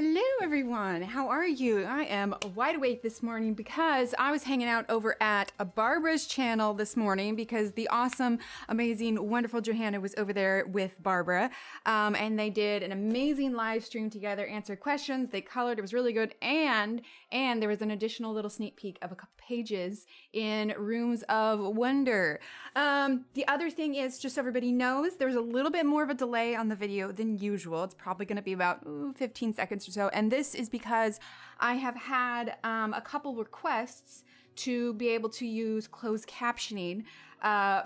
Hello everyone, how are you? I am wide awake this morning because I was hanging out over at Barbara's channel this morning because the awesome, amazing, wonderful Johanna was over there with Barbara. And they did an amazing live stream together, answered questions, they colored, it was really good. And there was an additional little sneak peek of a couple pages in Rooms of Wonder. The other thing is, just so everybody knows, there's a little bit more of a delay on the video than usual. It's probably gonna be about 15 seconds or so, and this is because I have had a couple requests to be able to use closed captioning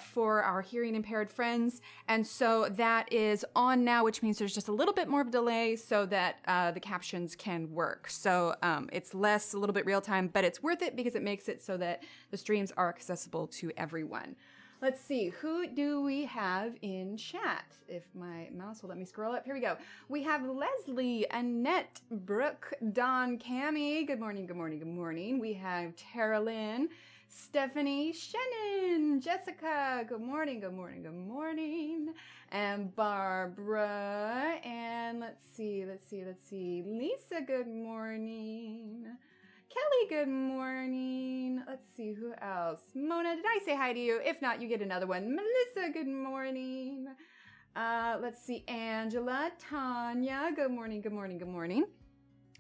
for our hearing impaired friends, and so that is on now, which means there's just a little bit more of a delay so that the captions can work. So it's less, a little bit real time, but it's worth it because it makes it so that the streams are accessible to everyone. Let's see, who do we have in chat? If my mouse will let me scroll up, here we go. We have Leslie, Annette, Brooke, Dawn, Cami. Good morning, good morning, good morning. We have Tara Lynn, Stephanie, Shannon, Jessica. Good morning, good morning, good morning. And Barbara, and let's see. Lisa, good morning. Kelly, good morning. Let's see, who else? Mona, did I say hi to you? If not, you get another one. Melissa, good morning. Let's see, Angela, Tanya, good morning, good morning, good morning.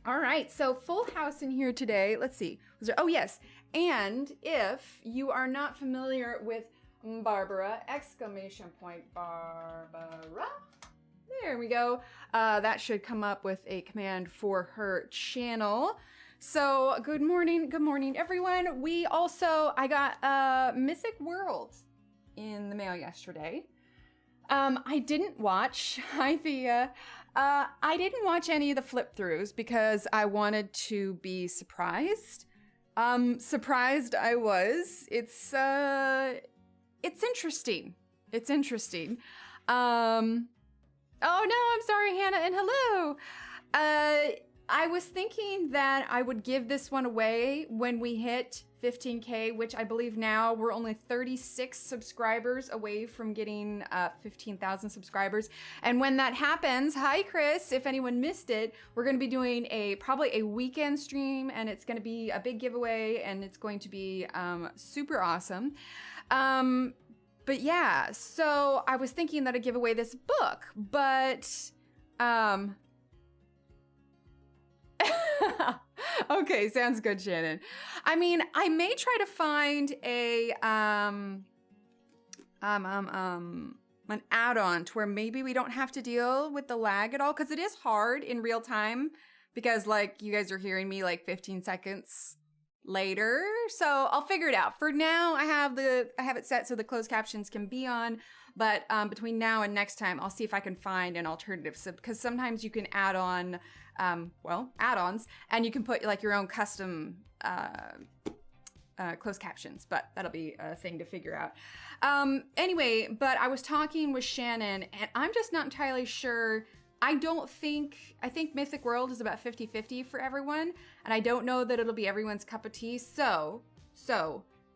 All right, so full house in here today. Let's see. Oh, yes. And if you are not familiar with Barbara, exclamation point, Barbara. There we go. That should come up with a command for her channel. So good morning everyone. I got Mythic World in the mail yesterday. I didn't watch, hi Thea, I didn't watch any of the flip throughs because I wanted to be surprised. Surprised I was. It's interesting. It's interesting. Oh no, I'm sorry Hannah, and hello. I was thinking that I would give this one away when we hit 15K, which I believe now we're only 36 subscribers away from getting 15,000 subscribers. And when that happens, hi Chris, if anyone missed it, we're gonna be doing probably a weekend stream, and it's gonna be a big giveaway, and it's going to be super awesome. But yeah, so I was thinking that I'd give away this book, but okay, sounds good, Shannon. I mean, I may try to find an add-on to where maybe we don't have to deal with the lag at all, because it is hard in real time, because like you guys are hearing me like 15 seconds later. So I'll figure it out. For now, I have it set so the closed captions can be on, but between now and next time, I'll see if I can find an alternative. So, because sometimes you can add on add-ons, and you can put like your own custom closed captions, but that'll be a thing to figure out. Anyway, but I was talking with Shannon, and I'm just not entirely sure. I think Mythic World is about 50-50 for everyone, and I don't know that it'll be everyone's cup of tea. So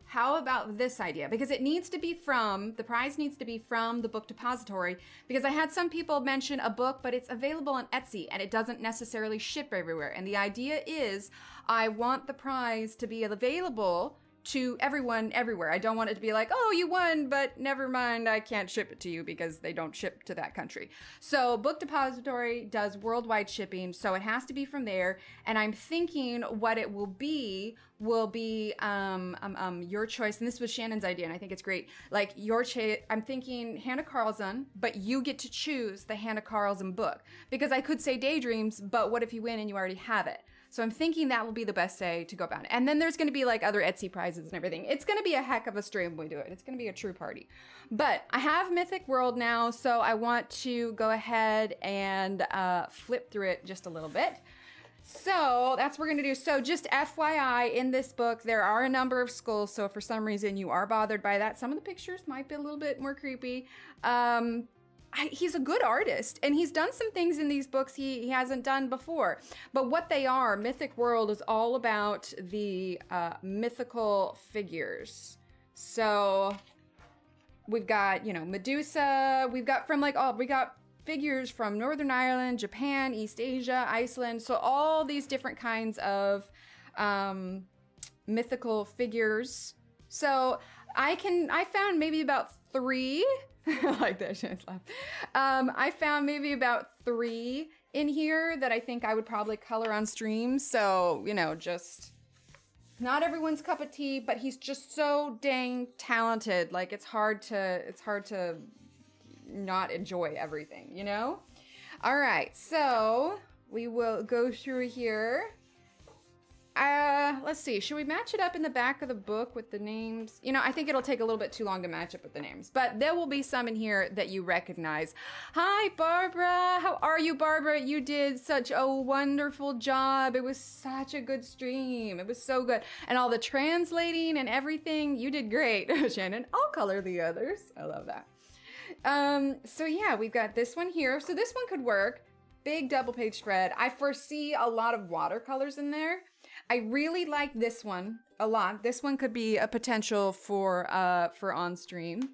how about this idea? Because it needs to be the prize needs to be from the book depository, because I had some people mention a book, but it's available on Etsy and it doesn't necessarily ship everywhere. And the idea is I want the prize to be available to everyone everywhere. I don't want it to be like, oh, you won, but never mind, I can't ship it to you because they don't ship to that country. So Book Depository does worldwide shipping, so it has to be from there. And I'm thinking what it will be your choice. And this was Shannon's idea, and I think it's great. Like your choice, I'm thinking Hanna Karlzon, but you get to choose the Hanna Karlzon book, because I could say Daydreams, but what if you win and you already have it? So I'm thinking that will be the best way to go about it. And then there's going to be like other Etsy prizes and everything. It's going to be a heck of a stream when we do it. It's going to be a true party. But I have Mythic World now, so I want to go ahead and flip through it just a little bit. So that's what we're going to do. So just FYI, in this book, there are a number of skulls. So if for some reason you are bothered by that, some of the pictures might be a little bit more creepy. He's a good artist, and he's done some things in these books he hasn't done before. But what they are, Mythic World is all about the mythical figures. So we've got, you know, Medusa. We've got figures from Northern Ireland, Japan, East Asia, Iceland. So all these different kinds of mythical figures. So I found maybe about 3. I like that. I found maybe about 3 in here that I think I would probably color on stream. So, you know, just not everyone's cup of tea, but he's just so dang talented. Like it's hard to not enjoy everything, you know? All right, so we will go through here. Let's see, should we match it up in the back of the book with the names? You know, I think it'll take a little bit too long to match up with the names, but there will be some in here that you recognize. Hi, Barbara. How are you, Barbara? You did such a wonderful job. It was such a good stream. It was so good. And all the translating and everything, you did great. Shannon, I'll color the others. I love that. So yeah, we've got this one here. So this one could work. Big double page spread. I foresee a lot of watercolors in there. I really like this one a lot. This one could be a potential for on stream.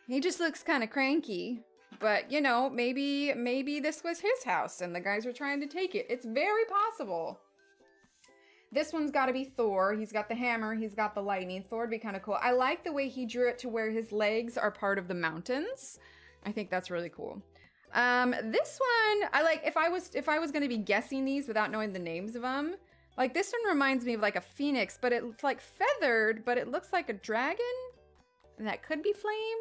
He just looks kind of cranky, but you know, maybe this was his house and the guys were trying to take it. It's very possible. This one's got to be Thor. He's got the hammer. He's got the lightning. Thor would be kind of cool. I like the way he drew it to where his legs are part of the mountains. I think that's really cool. This one, I like, if I was going to be guessing these without knowing the names of them, like this one reminds me of like a phoenix, but it's like feathered, but it looks like a dragon. And that could be Flame.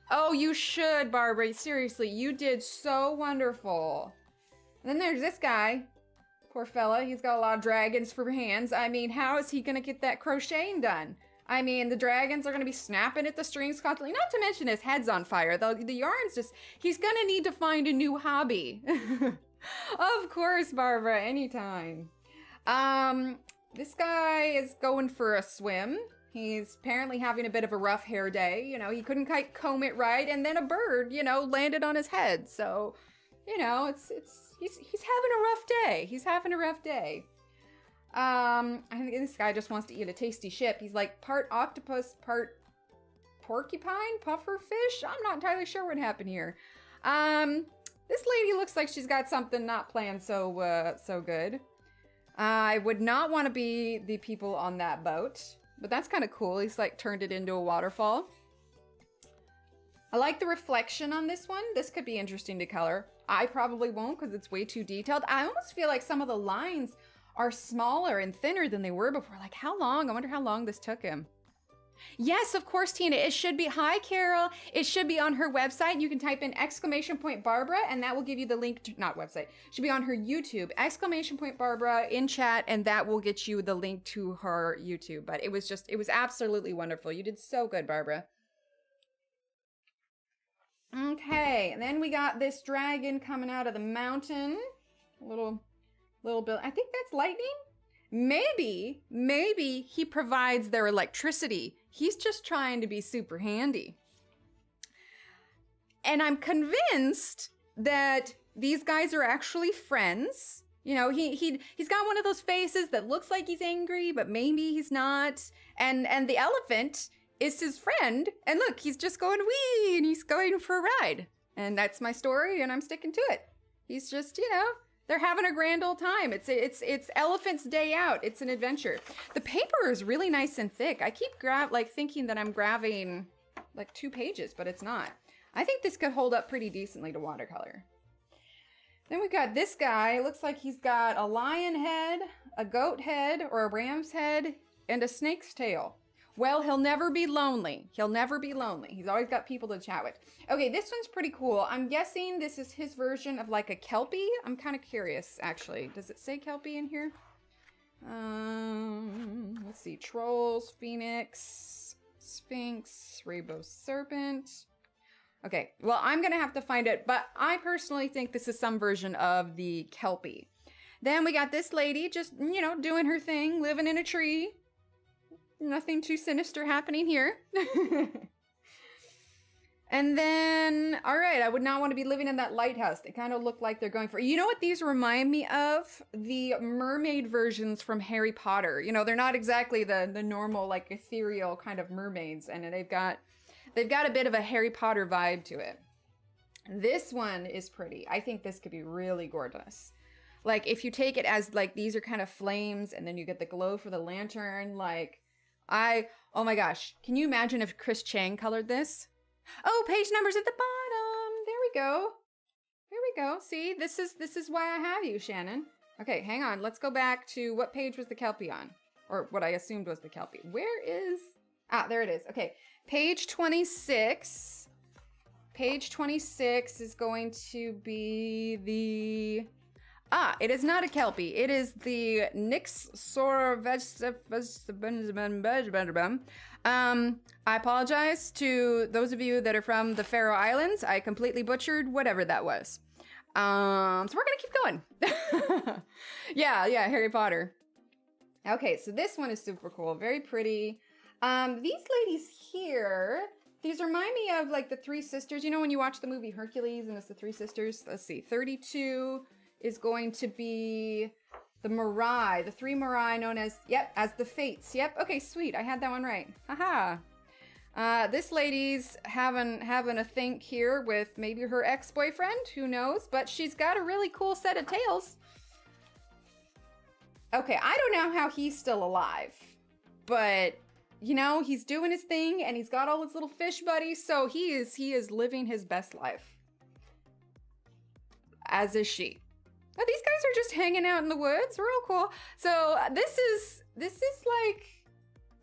Oh, you should, Barbara. Seriously, you did so wonderful. And then there's this guy. Poor fella. He's got a lot of dragons for hands. I mean, how is he going to get that crocheting done? I mean, the dragons are going to be snapping at the strings constantly. Not to mention his head's on fire. The yarn's just... He's going to need to find a new hobby. Of course, Barbara. Anytime. This guy is going for a swim. He's apparently having a bit of a rough hair day. You know, he couldn't quite comb it right. And then a bird, you know, landed on his head. So, you know, he's having a rough day. He's having a rough day. I think this guy just wants to eat a tasty ship. He's like part octopus, part porcupine, puffer fish. I'm not entirely sure what happened here. This lady looks like she's got something not planned so good. I would not want to be the people on that boat, but that's kind of cool. He's like turned it into a waterfall. I like the reflection on this one. This could be interesting to color. I probably won't because it's way too detailed. I almost feel like some of the lines are smaller and thinner than they were before. Like how long? I wonder how long this took him. Yes, of course, Tina. It should be, hi, Carol. It should be on her website. You can type in !Barbara and that will give you the link to, not website, it should be on her YouTube, !Barbara in chat, and that will get you the link to her YouTube. But it was absolutely wonderful. You did so good, Barbara. Okay, and then we got this dragon coming out of the mountain. A little bit, I think that's lightning. Maybe he provides their electricity. He's just trying to be super handy. And I'm convinced that these guys are actually friends. You know, he's got one of those faces that looks like he's angry, but maybe he's not. And the elephant is his friend. And look, he's just going wee, and he's going for a ride. And that's my story, and I'm sticking to it. He's just, you know, they're having a grand old time. It's Elephant's Day Out. It's an adventure. The paper is really nice and thick. I keep thinking that I'm grabbing like 2 pages, but it's not. I think this could hold up pretty decently to watercolor. Then we've got this guy. Looks like he's got a lion head, a goat head, or a ram's head, and a snake's tail. Well, he'll never be lonely. He'll never be lonely. He's always got people to chat with. Okay, this one's pretty cool. I'm guessing this is his version of like a Kelpie. I'm kind of curious, actually. Does it say Kelpie in here? Let's see. Trolls, Phoenix, Sphinx, Rainbow Serpent. Okay, well, I'm going to have to find it, but I personally think this is some version of the Kelpie. Then we got this lady just, you know, doing her thing, living in a tree. Nothing too sinister happening here. And then, all right, I would not want to be living in that lighthouse. They kind of look like they're going for, you know what these remind me of? The mermaid versions from Harry Potter. You know, they're not exactly the normal, like, ethereal kind of mermaids. And they've got a bit of a Harry Potter vibe to it. This one is pretty. I think this could be really gorgeous. Like if you take it as like, these are kind of flames and then you get the glow for the lantern. Like oh my gosh. Can you imagine if Chris Chang colored this? Oh, page numbers at the bottom. There we go. There we go. See, this is why I have you, Shannon. Okay, hang on. Let's go back to what page was the Kelpie on? Or what I assumed was the Kelpie. Where is... Ah, there it is. Okay, page 26. Page 26 is going to be the... Ah, it is not a Kelpie. It is the Nyx I apologize to those of you that are from the Faroe Islands. I completely butchered whatever that was. So we're gonna keep going. Yeah, Harry Potter. Okay, so this one is super cool. Very pretty. These ladies here, these remind me of like the Three Sisters. You know when you watch the movie Hercules and it's the Three Sisters? Let's see, 32 is going to be the Mirai, the three Mirai known as, yep, as the Fates. Yep, okay, sweet, I had that one right. Haha. This lady's having a think here with maybe her ex-boyfriend, who knows, but she's got a really cool set of tails. Okay, I don't know how he's still alive, but you know, he's doing his thing and he's got all his little fish buddies, so he is living his best life. As is she. Now, these guys are just hanging out in the woods, real cool. So this is like,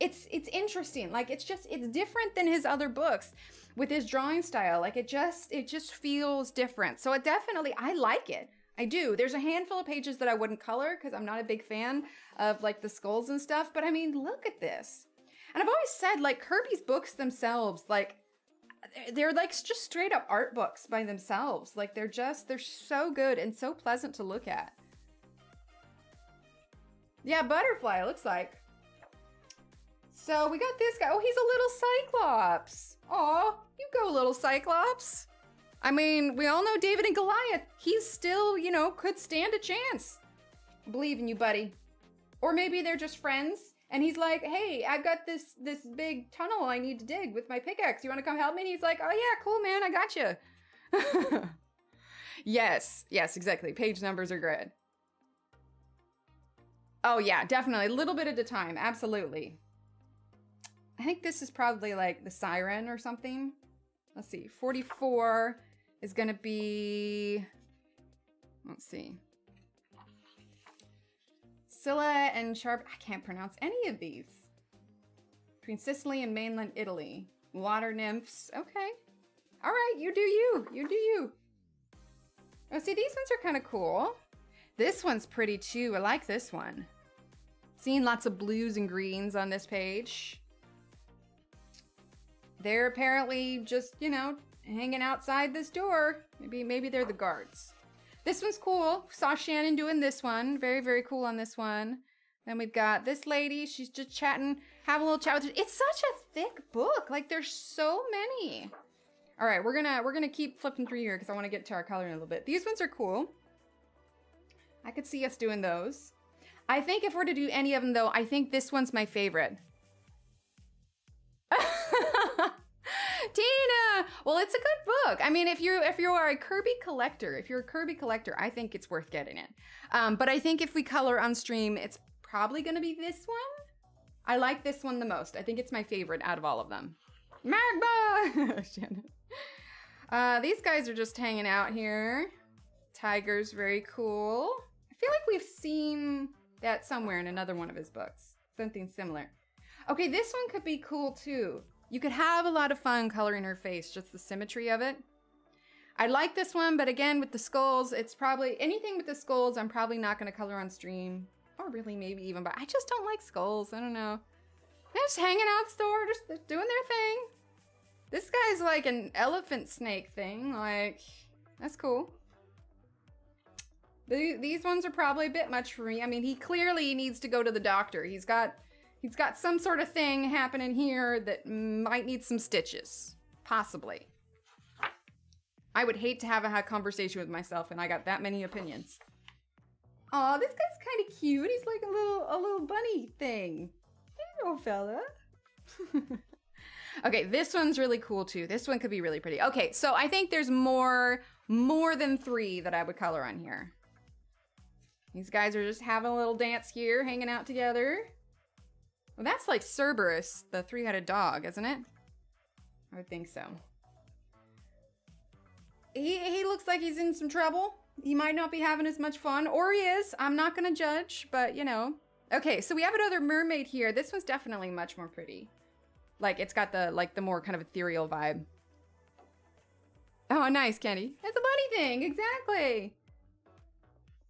it's interesting. Like it's different than his other books with his drawing style. Like it just feels different. So I like it. I do. There's a handful of pages that I wouldn't color because I'm not a big fan of like the skulls and stuff. But I mean, look at this. And I've always said like Kirby's books themselves, like they're like just straight up art books by themselves. Like they're so good and so pleasant to look at. Yeah, butterfly, it looks like. So we got this guy. Oh, he's a little Cyclops. Aw, you go, little Cyclops. I mean, we all know David and Goliath. He's still, you know, could stand a chance. I believe in you, buddy. Or maybe they're just friends. And he's like, hey, I've got this big tunnel I need to dig with my pickaxe. You want to come help me? And he's like, oh yeah, cool, man, I got you. Yes, exactly. Page numbers are good. Oh yeah, definitely. A little bit at a time. Absolutely. I think this is probably like the Siren or something. Let's see. 44 is going to be, let's see. Scylla and Sharp, I can't pronounce any of these. Between Sicily and mainland Italy. Water nymphs, okay. All right, you do you, you do you. Oh, see, these ones are kind of cool. This one's pretty too, I like this one. Seeing lots of blues and greens on this page. They're apparently just, you know, hanging outside this door. Maybe they're the guards. This one's cool. Saw Shannon doing this one. Very, very cool on this one. Then we've got this lady. She's just chatting, having a little chat with her. It's such a thick book. Like there's so many. All right, we're gonna keep flipping through here because I want to get to our coloring a little bit. These ones are cool. I could see us doing those. I think if we're to do any of them though, I think this one's my favorite. Tina! Well, it's a good book. I mean, if you are a Kirby collector, I think it's worth getting it. But I think if we color on stream, it's probably gonna be this one. I like this one the most. I think it's my favorite out of all of them. Magma! These guys are just hanging out here. Tiger's very cool. I feel like we've seen that somewhere in another one of his books. Something similar. Okay, this one could be cool too. You could have a lot of fun coloring her face, just the symmetry of it. I like this one, but again, with the skulls, it's probably, anything with the skulls, I'm probably not going to color on stream. Or really maybe even, but I just don't like skulls. I don't know. They're just hanging out at the store, just doing their thing. This guy's like an elephant snake thing. Like, that's cool. These ones are probably a bit much for me. I mean, he clearly needs to go to the doctor. He's got some sort of thing happening here that might need some stitches. Possibly. I would hate to have a conversation with myself and I got that many opinions. Aw, this guy's kind of cute. He's like a little bunny thing. Hey, little fella. Okay, this one's really cool too. This one could be really pretty. Okay, so I think there's more than 3 that I would color on here. These guys are just having a little dance here, hanging out together. Well, that's like Cerberus, the 3-headed dog, isn't it? I would think so. He looks like he's in some trouble. He might not be having as much fun, or he is. I'm not gonna judge, but you know. Okay, so we have another mermaid here. This one's definitely much more pretty. Like, it's got the more kind of ethereal vibe. Oh, nice, Kenny. It's a bunny thing, exactly.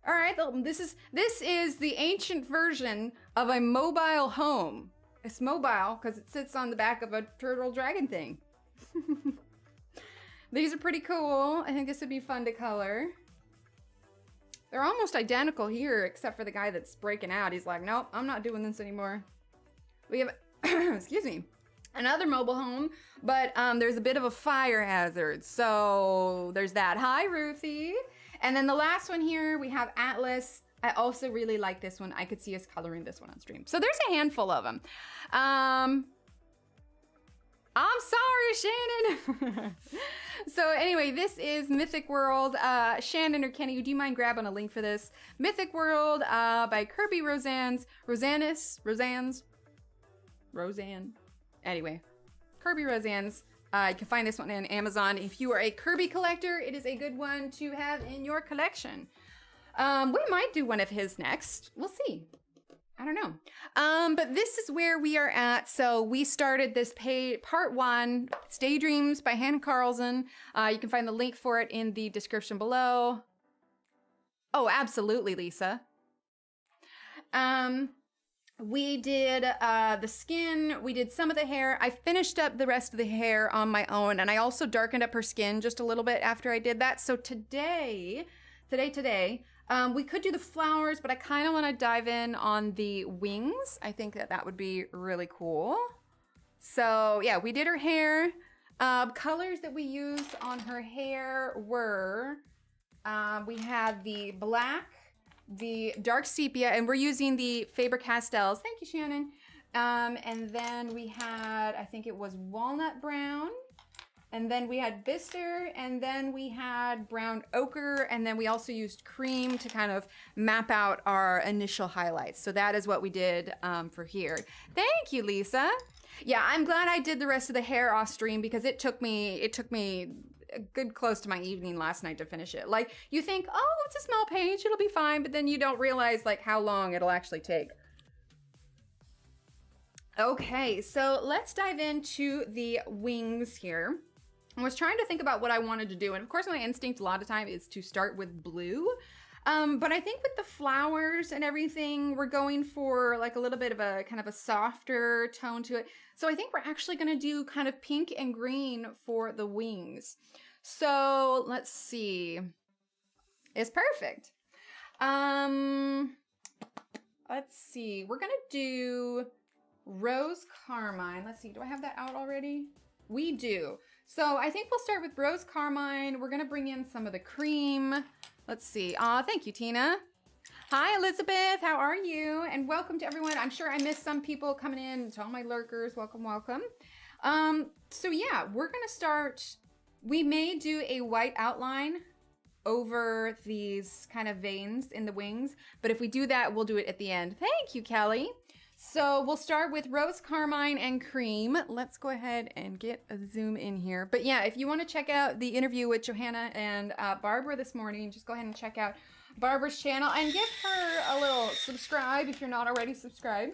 All right, this is the ancient version of a mobile home. It's mobile because it sits on the back of a turtle dragon thing. These are pretty cool. I think this would be fun to color. They're almost identical here, except for the guy that's breaking out. He's like, nope, I'm not doing this anymore. We have, excuse me, another mobile home, but there's a bit of a fire hazard. So there's that. Hi, Ruthie. And then the last one here, we have Atlas. I also really like this one. I could see us coloring this one on stream. So there's a handful of them. I'm sorry, Shannon. So anyway, this is Mythic World. Shannon or Kenny, do you mind grabbing a link for this? Mythic World by Kirby Roseanne. Anyway, Kirby Roseanne's. You can find this one on Amazon. If you are a Kirby collector, it is a good one to have in your collection. We might do one of his next. We'll see. I don't know. But this is where we are at. So we started this part 1. It's Daydreams by Hanna Karlzon. You can find the link for it in the description below. Oh, absolutely, Lisa. We did the skin, we did some of the hair. I finished up the rest of the hair on my own, and I also darkened up her skin just a little bit after I did that. So today, we could do the flowers, but I kind of want to dive in on the wings. I think that would be really cool. So yeah, we did her hair. Colors that we used on her hair were, we had the black, the dark sepia, and we're using the Faber-Castells. Thank you, Shannon. And then we had, I think it was walnut brown, and then we had bister, and then we had brown ochre, and then we also used cream to kind of map out our initial highlights. So that is what we did for here. Thank you, Lisa. Yeah, I'm glad I did the rest of the hair off stream because it took me a good close to my evening last night to finish it. Like, you think, oh, it's a small page, it'll be fine, but then you don't realize like how long it'll actually take. Okay, so let's dive into the wings here. I was trying to think about what I wanted to do, and of course my instinct a lot of time is to start with blue. But I think with the flowers and everything, we're going for like a little bit of a kind of a softer tone to it. So I think we're actually gonna do kind of pink and green for the wings. So let's see. It's perfect. Let's see. We're gonna do Rose Carmine. Let's see, do I have that out already? We do. So I think we'll start with Rose Carmine. We're gonna bring in some of the cream. Let's see. Thank you, Tina. Hi, Elizabeth. How are you? And welcome to everyone. I'm sure I missed some people coming in. To all my lurkers, welcome, welcome. So yeah, we're gonna start. We may do a white outline over these kind of veins in the wings, but if we do that, we'll do it at the end. Thank you, Kelly. So we'll start with Rose Carmine and cream. Let's go ahead and get a zoom in here. But yeah, if you want to check out the interview with Johanna and Barbara this morning, just go ahead and check out Barbara's channel and give her a little subscribe if you're not already subscribed.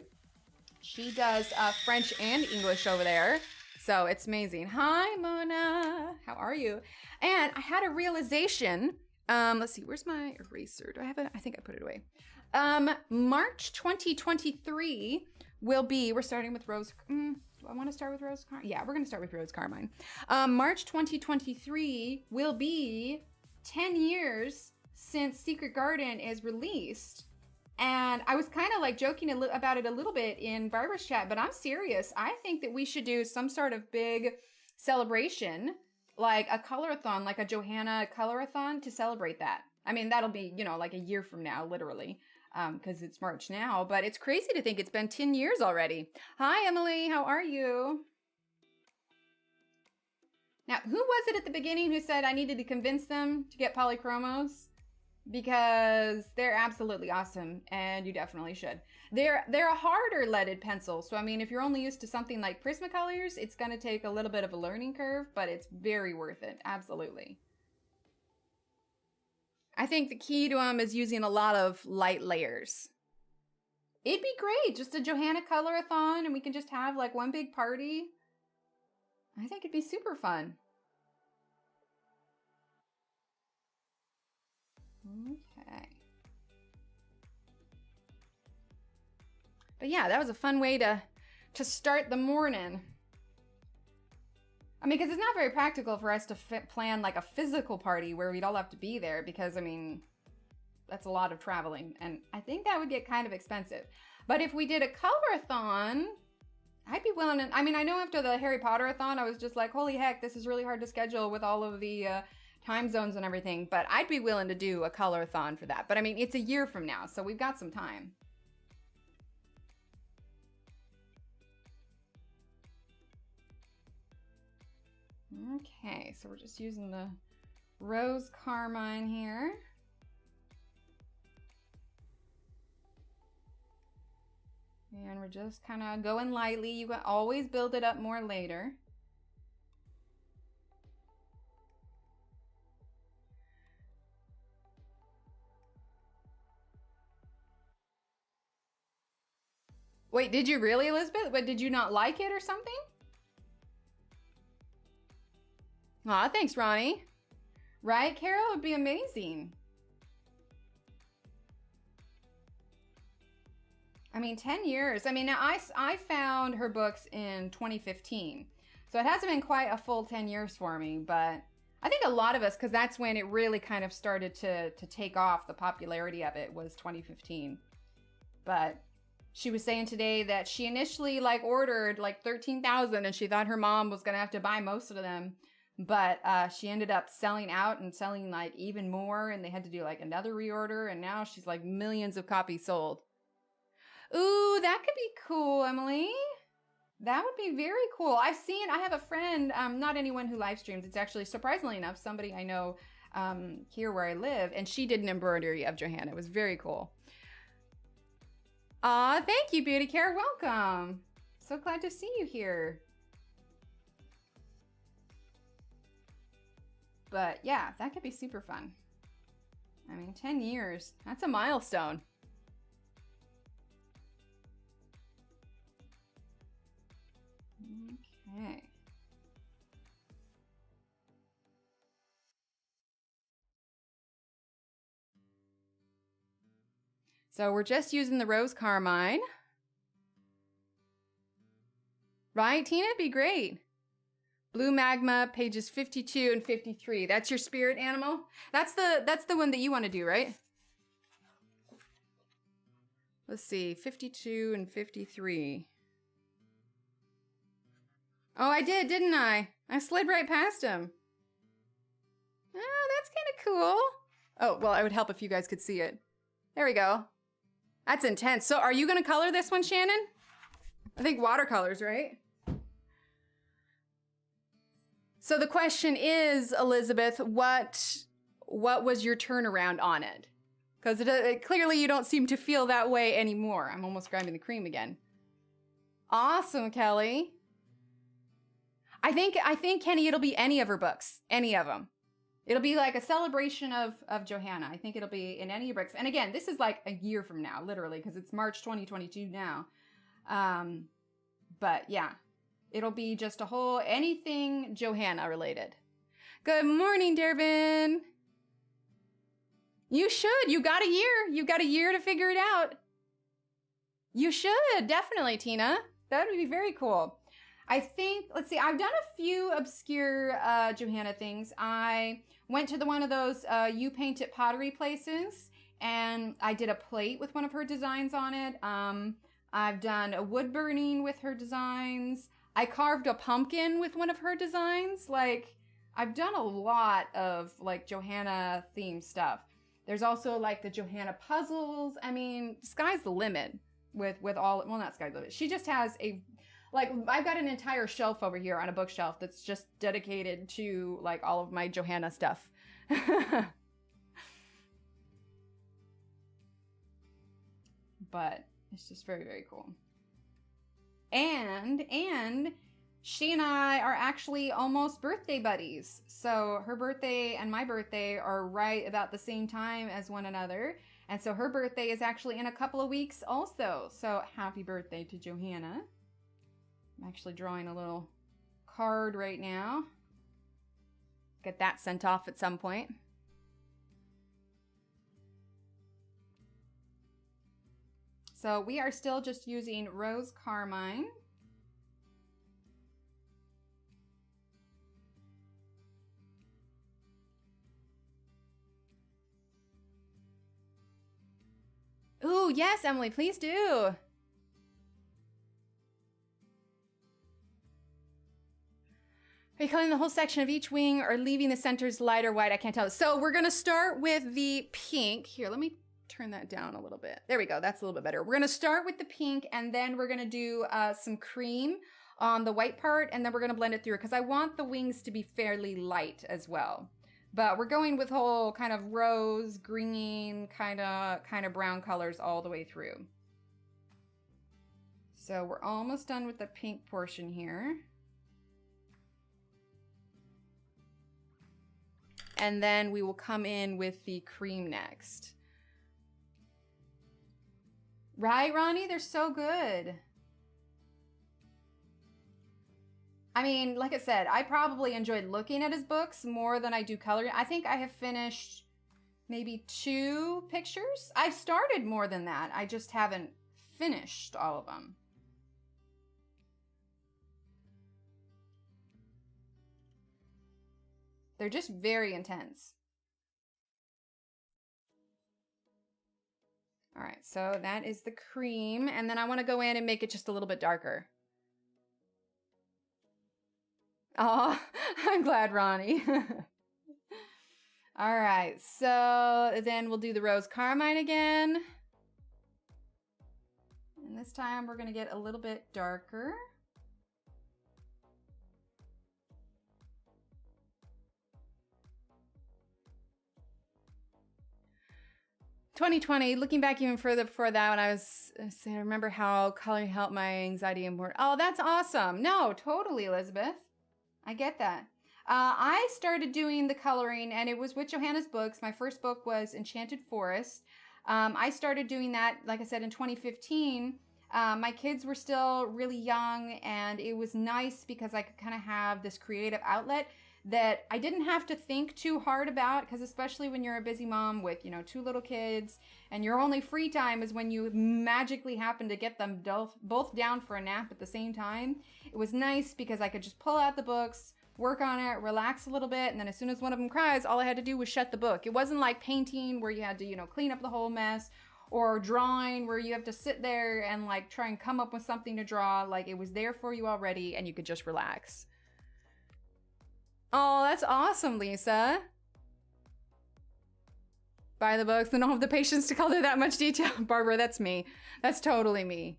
She does French and English over there. So it's amazing. Hi, Mona. How are you? And I had a realization. Let's see, where's my eraser? Do I have it? I think I put it away. March 2023 will be, we're starting with Rose. Do I want to start with Rose Carmine? Yeah, we're going to start with Rose Carmine. March 2023 will be 10 years since Secret Garden is released. And I was kind of like joking about it a little bit in Barbara's chat, but I'm serious. I think that we should do some sort of big celebration, like a colorathon, like a Johanna colorathon to celebrate that. I mean, that'll be, you know, like a year from now, literally, because it's March now, but it's crazy to think it's been 10 years already. Hi, Emily. How are you? Now, who was it at the beginning who said I needed to convince them to get polychromos? Because they're absolutely awesome, and you definitely should. They're a harder leaded pencil, so I mean, if you're only used to something like Prismacolors, it's going to take a little bit of a learning curve, but it's very worth it, absolutely. I think the key to them is using a lot of light layers. It'd be great, just a Johanna color-a-thon, and we can just have like one big party. I think it'd be super fun. Okay. But yeah, that was a fun way to start the morning. I mean, because it's not very practical for us to plan like a physical party where we'd all have to be there because, I mean, that's a lot of traveling. And I think that would get kind of expensive. But if we did a color-a-thon, I'd be willing to, I mean, I know after the Harry Potter-a-thon, I was just like, holy heck, this is really hard to schedule with all of the time zones and everything. But I'd be willing to do a color-a-thon for that. But I mean, it's a year from now, so we've got some time. Okay, so we're just using the rose carmine here. And we're just kind of going lightly. You can always build it up more later. Wait, did you really, Elizabeth? But did you not like it or something? Aw, thanks, Ronnie. Right, Carol? It would be amazing. I mean, 10 years. I mean, now I found her books in 2015. So it hasn't been quite a full 10 years for me, but I think a lot of us, because that's when it really kind of started to take off, the popularity of it was 2015. But she was saying today that she initially like ordered like 13,000 and she thought her mom was going to have to buy most of them. But she ended up selling out and selling like even more, and they had to do like another reorder, and now she's like millions of copies sold. Ooh, that could be cool, Emily. That would be very cool. I have a friend, not anyone who live streams. It's actually, surprisingly enough, somebody I know here where I live, and she did an embroidery of Johanna. It was very cool. Aw, thank you, Beauty Care. Welcome. So glad to see you here. But yeah, that could be super fun. I mean, 10 years, that's a milestone. Okay. So we're just using the rose carmine. Right, Tina? It'd be great. Blue Magma, pages 52 and 53. That's your spirit animal? That's the one that you want to do, right? Let's see, 52 and 53. Oh, I did, didn't I? I slid right past him. Oh, that's kind of cool. Oh, well, it would help if you guys could see it. There we go. That's intense. So are you going to color this one, Shannon? I think watercolors, right? So the question is, Elizabeth, what was your turnaround on it? Because clearly you don't seem to feel that way anymore. I'm almost grabbing the cream again. Awesome, Kelly. I think, Kenny, it'll be any of her books. Any of them. It'll be like a celebration of Johanna. I think it'll be in any of her books. And again, this is like a year from now, literally, because it's March 2022 now. But yeah, it'll be just a whole, anything Johanna related. Good morning, Dervin. You should. You got a year. You got a year to figure it out. You should. Definitely, Tina. That would be very cool. I think, let's see, I've done a few obscure Johanna things. I went to one of those You Paint It pottery places, and I did a plate with one of her designs on it. I've done a wood burning with her designs. I carved a pumpkin with one of her designs. Like, I've done a lot of like Johanna themed stuff. There's also like the Johanna puzzles. I mean, sky's the limit with all, well, not sky's the limit. She just has a Like, I've got an entire shelf over here on a bookshelf that's just dedicated to, like, all of my Johanna stuff. But it's just very, very cool. And she and I are actually almost birthday buddies. So her birthday and my birthday are right about the same time as one another. And so her birthday is actually in a couple of weeks also. So happy birthday to Johanna. I'm actually drawing a little card right now. Get that sent off at some point. So we are still just using rose carmine. Ooh, yes, Emily, please do. Are you coloring the whole section of each wing or leaving the centers light or white? I can't tell. So we're gonna start with the pink. Here, let me turn that down a little bit. There we go, that's a little bit better. We're gonna start with the pink and then we're gonna do some cream on the white part and then we're gonna blend it through because I want the wings to be fairly light as well. But we're going with whole kind of rose, green, kind of brown colors all the way through. So we're almost done with the pink portion here. And then we will come in with the cream next. Right, Ronnie? They're so good. I mean, like I said, I probably enjoyed looking at his books more than I do coloring. I think I have finished maybe 2 pictures. I've started more than that. I just haven't finished all of them. They're just very intense. All right, so that is the cream. And then I want to go in and make it just a little bit darker. Oh, I'm glad, Ronnie. All right, so then we'll do the rose carmine again. And this time we're gonna get a little bit darker. "2020, looking back even further before that when I was saying, I remember how coloring helped my anxiety and more." Oh, that's awesome. No, totally, Elizabeth. I get that. I started doing the coloring and it was with Johanna's books. My first book was Enchanted Forest. I started doing that, like I said, in 2015. My kids were still really young and it was nice because I could kind of have this creative outlet that I didn't have to think too hard about, because especially when you're a busy mom with, 2 little kids and your only free time is when you magically happen to get them both down for a nap at the same time. It was nice because I could just pull out the books, work on it, relax a little bit, and then as soon as one of them cries, all I had to do was shut the book. It wasn't like painting where you had to, clean up the whole mess, or drawing where you have to sit there and like try and come up with something to draw. Like, it was there for you already and you could just relax. Oh, that's awesome, Lisa. Buy the books, then don't have the patience to color that much detail. Barbara, that's me. That's totally me.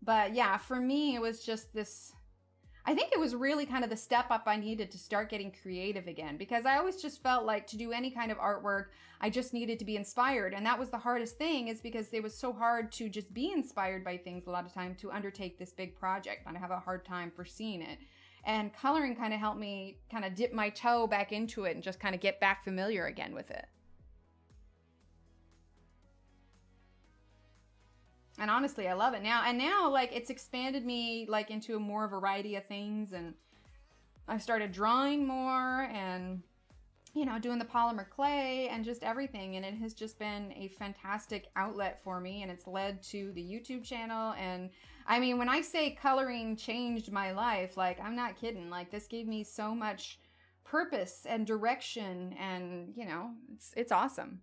But yeah, for me, it was just this, I think it was really kind of the step up I needed to start getting creative again, because I always just felt like to do any kind of artwork, I just needed to be inspired. And that was the hardest thing, is because it was so hard to just be inspired by things a lot of time to undertake this big project. And I have a hard time foreseeing it. And coloring kind of helped me kind of dip my toe back into it and just kind of get back familiar again with it. And honestly, I love it now. And now, like, it's expanded me like into a more variety of things. And I started drawing more and, doing the polymer clay and just everything. And it has just been a fantastic outlet for me. And it's led to the YouTube channel. And I mean, when I say coloring changed my life, like, I'm not kidding. Like, this gave me so much purpose and direction, and, it's awesome.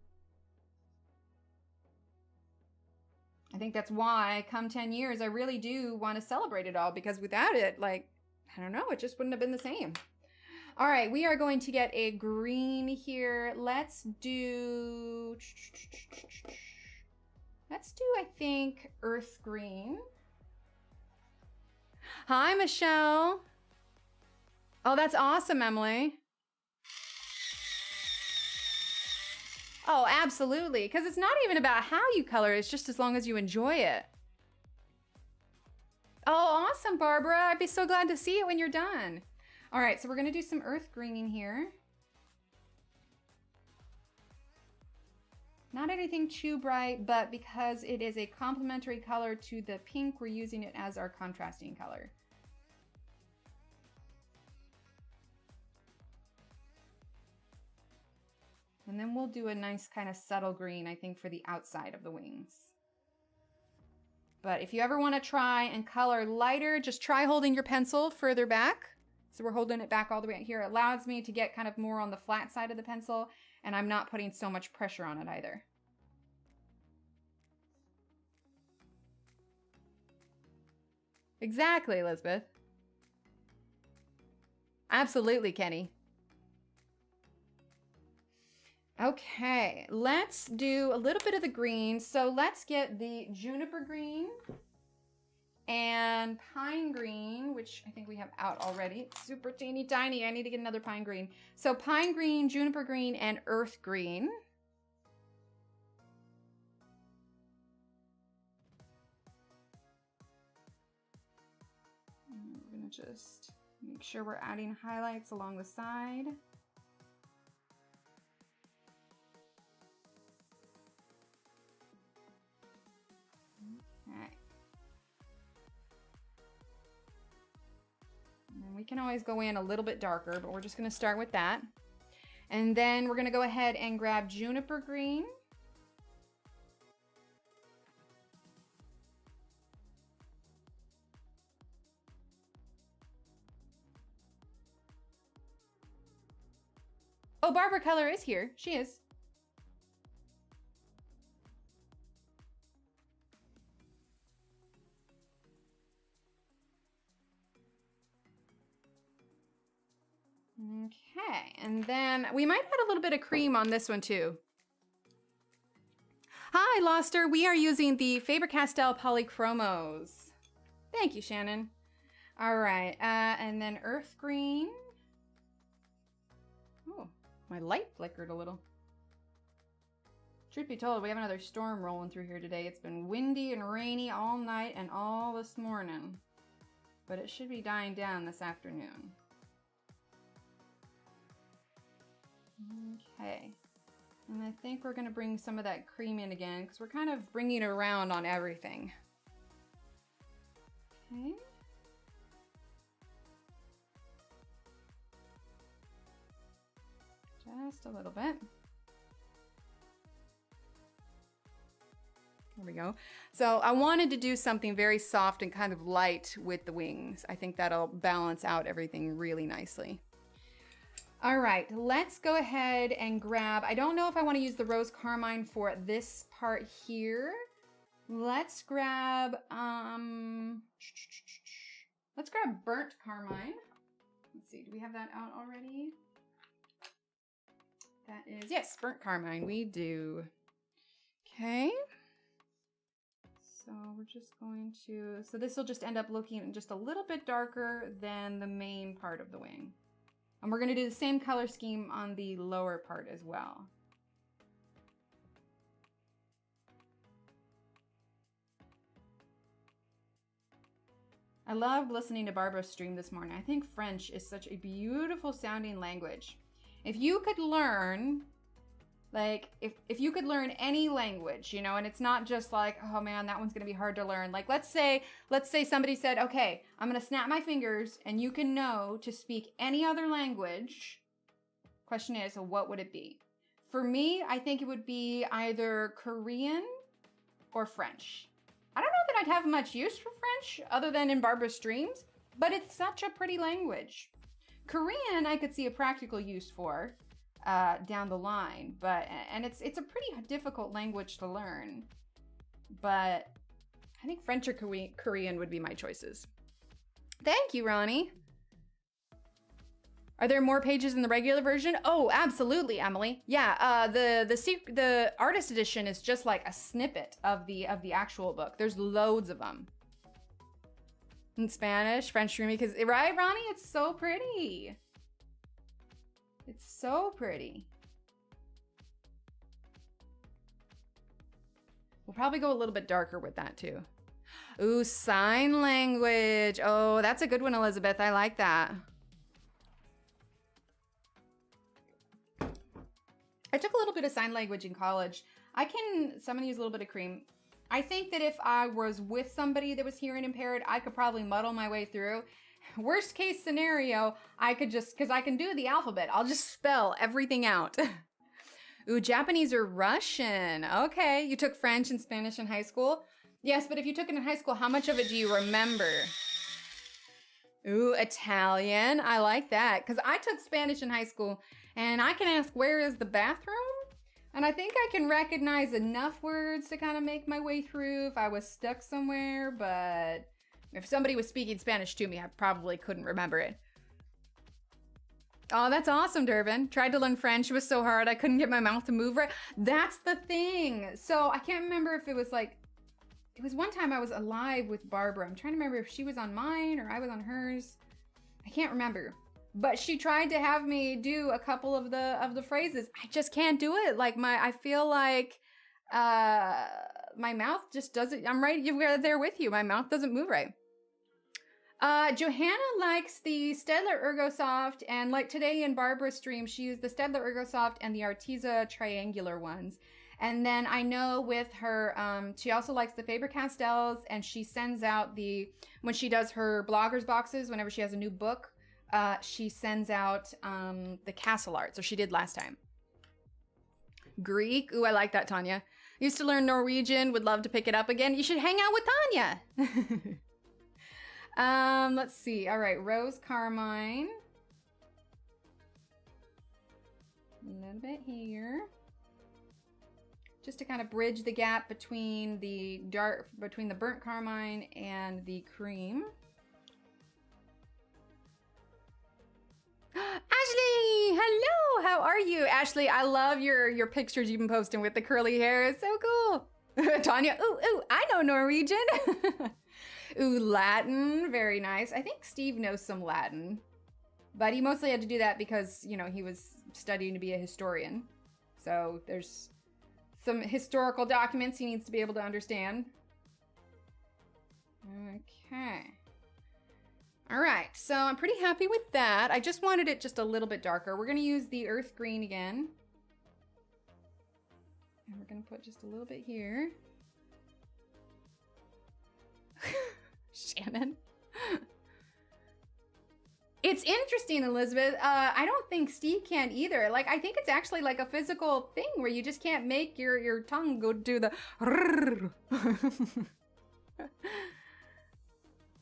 I think that's why, come 10 years, I really do want to celebrate it all, because without it, like, I don't know, it just wouldn't have been the same. All right, we are going to get a green here. Let's do, I think, earth green. Hi, Michelle. Oh, that's awesome, Emily. Oh, absolutely. Because it's not even about how you color, it's just as long as you enjoy it. Oh, awesome, Barbara. I'd be so glad to see it when you're done. All right, so we're gonna do some earth greening here. Not anything too bright, but because it is a complementary color to the pink, we're using it as our contrasting color. And then we'll do a nice kind of subtle green, I think, for the outside of the wings. But if you ever want to try and color lighter, just try holding your pencil further back. So we're holding it back all the way here. It allows me to get kind of more on the flat side of the pencil, and I'm not putting so much pressure on it either. Exactly, Elizabeth. Absolutely, Kenny. Okay, let's do a little bit of the green. So let's get the juniper green and pine green, which I think we have out already. It's super teeny tiny. I need to get another pine green. So pine green, juniper green, and earth green. And we're gonna just make sure we're adding highlights along the side. Okay. And we can always go in a little bit darker, but we're just going to start with that. And then we're going to go ahead and grab juniper green. Oh, Barbara Color is here. She is. Okay, and then we might add a little bit of cream on this one too. Hi, Loster. We are using the Faber-Castell Polychromos. Thank you, Shannon. All right, and then earth green. Oh, my light flickered a little. Truth be told, we have another storm rolling through here today. It's been windy and rainy all night and all this morning, but it should be dying down this afternoon. Okay, and I think we're going to bring some of that cream in again because we're kind of bringing it around on everything. Okay. Just a little bit. There we go. So I wanted to do something very soft and kind of light with the wings. I think that'll balance out everything really nicely. All right, let's go ahead and grab, I don't know if I want to use the rose carmine for this part here. Let's grab burnt carmine. Let's see, do we have that out already? That is, yes, burnt carmine, we do. Okay. So we're just going to, so this will just end up looking just a little bit darker than the main part of the wing. And we're going to do the same color scheme on the lower part as well. I loved listening to Barbara's stream this morning. I think French is such a beautiful sounding language. If you could learn, like, if you could learn any language, you know, and it's not just like, oh man, that one's gonna be hard to learn. Like, let's say somebody said, okay, I'm gonna snap my fingers and you can know to speak any other language. Question is, what would it be? For me, I think it would be either Korean or French. I don't know that I'd have much use for French other than in Barbara's streams, but it's such a pretty language. Korean, I could see a practical use for down the line, and it's a pretty difficult language to learn. But I think French or Korean would be my choices. Thank you, Ronnie. Are there more pages in the regular version? Oh, absolutely, Emily. Yeah, the artist edition is just like a snippet of the actual book. There's loads of them. In Spanish, French dreamy, because, right, Ronnie? It's so pretty. It's so pretty. We'll probably go a little bit darker with that too. Ooh, sign language. Oh, that's a good one, Elizabeth. I like that. I took a little bit of sign language in college. I'm gonna use a little bit of cream. I think that if I was with somebody that was hearing impaired, I could probably muddle my way through. Worst case scenario, I could just, because I can do the alphabet, I'll just spell everything out. Ooh, Japanese or Russian. Okay, you took French and Spanish in high school? Yes, but if you took it in high school, how much of it do you remember? Ooh, Italian. I like that, because I took Spanish in high school, and I can ask, where is the bathroom? And I think I can recognize enough words to kind of make my way through if I was stuck somewhere, but if somebody was speaking Spanish to me, I probably couldn't remember it. Oh, that's awesome, Durbin. Tried to learn French. It was so hard. I couldn't get my mouth to move right. That's the thing. So I can't remember if it was like, it was one time I was live with Barbara. I'm trying to remember if she was on mine or I was on hers. I can't remember. But she tried to have me do a couple of the phrases. I just can't do it. Like I feel like my mouth just doesn't, I'm right there with you. My mouth doesn't move right. Johanna likes the Stedler Ergosoft, and like today in Barbara's stream, she used the Stedler Ergosoft and the Arteza triangular ones. And then I know with her, she also likes the Faber-Castells, and she sends out when she does her bloggers boxes, whenever she has a new book, she sends out the Castle Art. So she did last time. Greek. Ooh, I like that, Tanya. Used to learn Norwegian. Would love to pick it up again. You should hang out with Tanya. Let's see. All right, Rose Carmine. A little bit here. Just to kind of bridge the gap between the burnt carmine and the cream. Ashley, hello. How are you? Ashley, I love your pictures you've been posting with the curly hair. It's so cool. Tanya, ooh, I know Norwegian. Ooh, Latin, very nice. I think Steve knows some Latin, but he mostly had to do that because, you know, he was studying to be a historian. So there's some historical documents he needs to be able to understand. Okay. All right, so I'm pretty happy with that. I just wanted it just a little bit darker. We're gonna use the earth green again. And we're gonna put just a little bit here. Shannon. It's interesting, Elizabeth. I don't think Steve can either. Like, I think it's actually like a physical thing where you just can't make your tongue go do the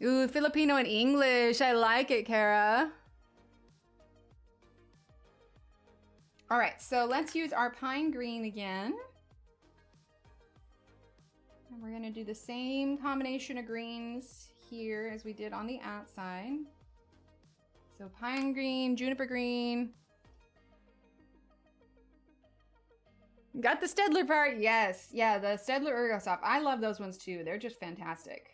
Ooh, Filipino and English. I like it, Kara. All right, so let's use our pine green again. And we're gonna do the same combination of greens here as we did on the outside. So pine green, juniper green. Got the Stedler part, yes. Yeah, the Stedler Ergosoft. I love those ones too. They're just fantastic.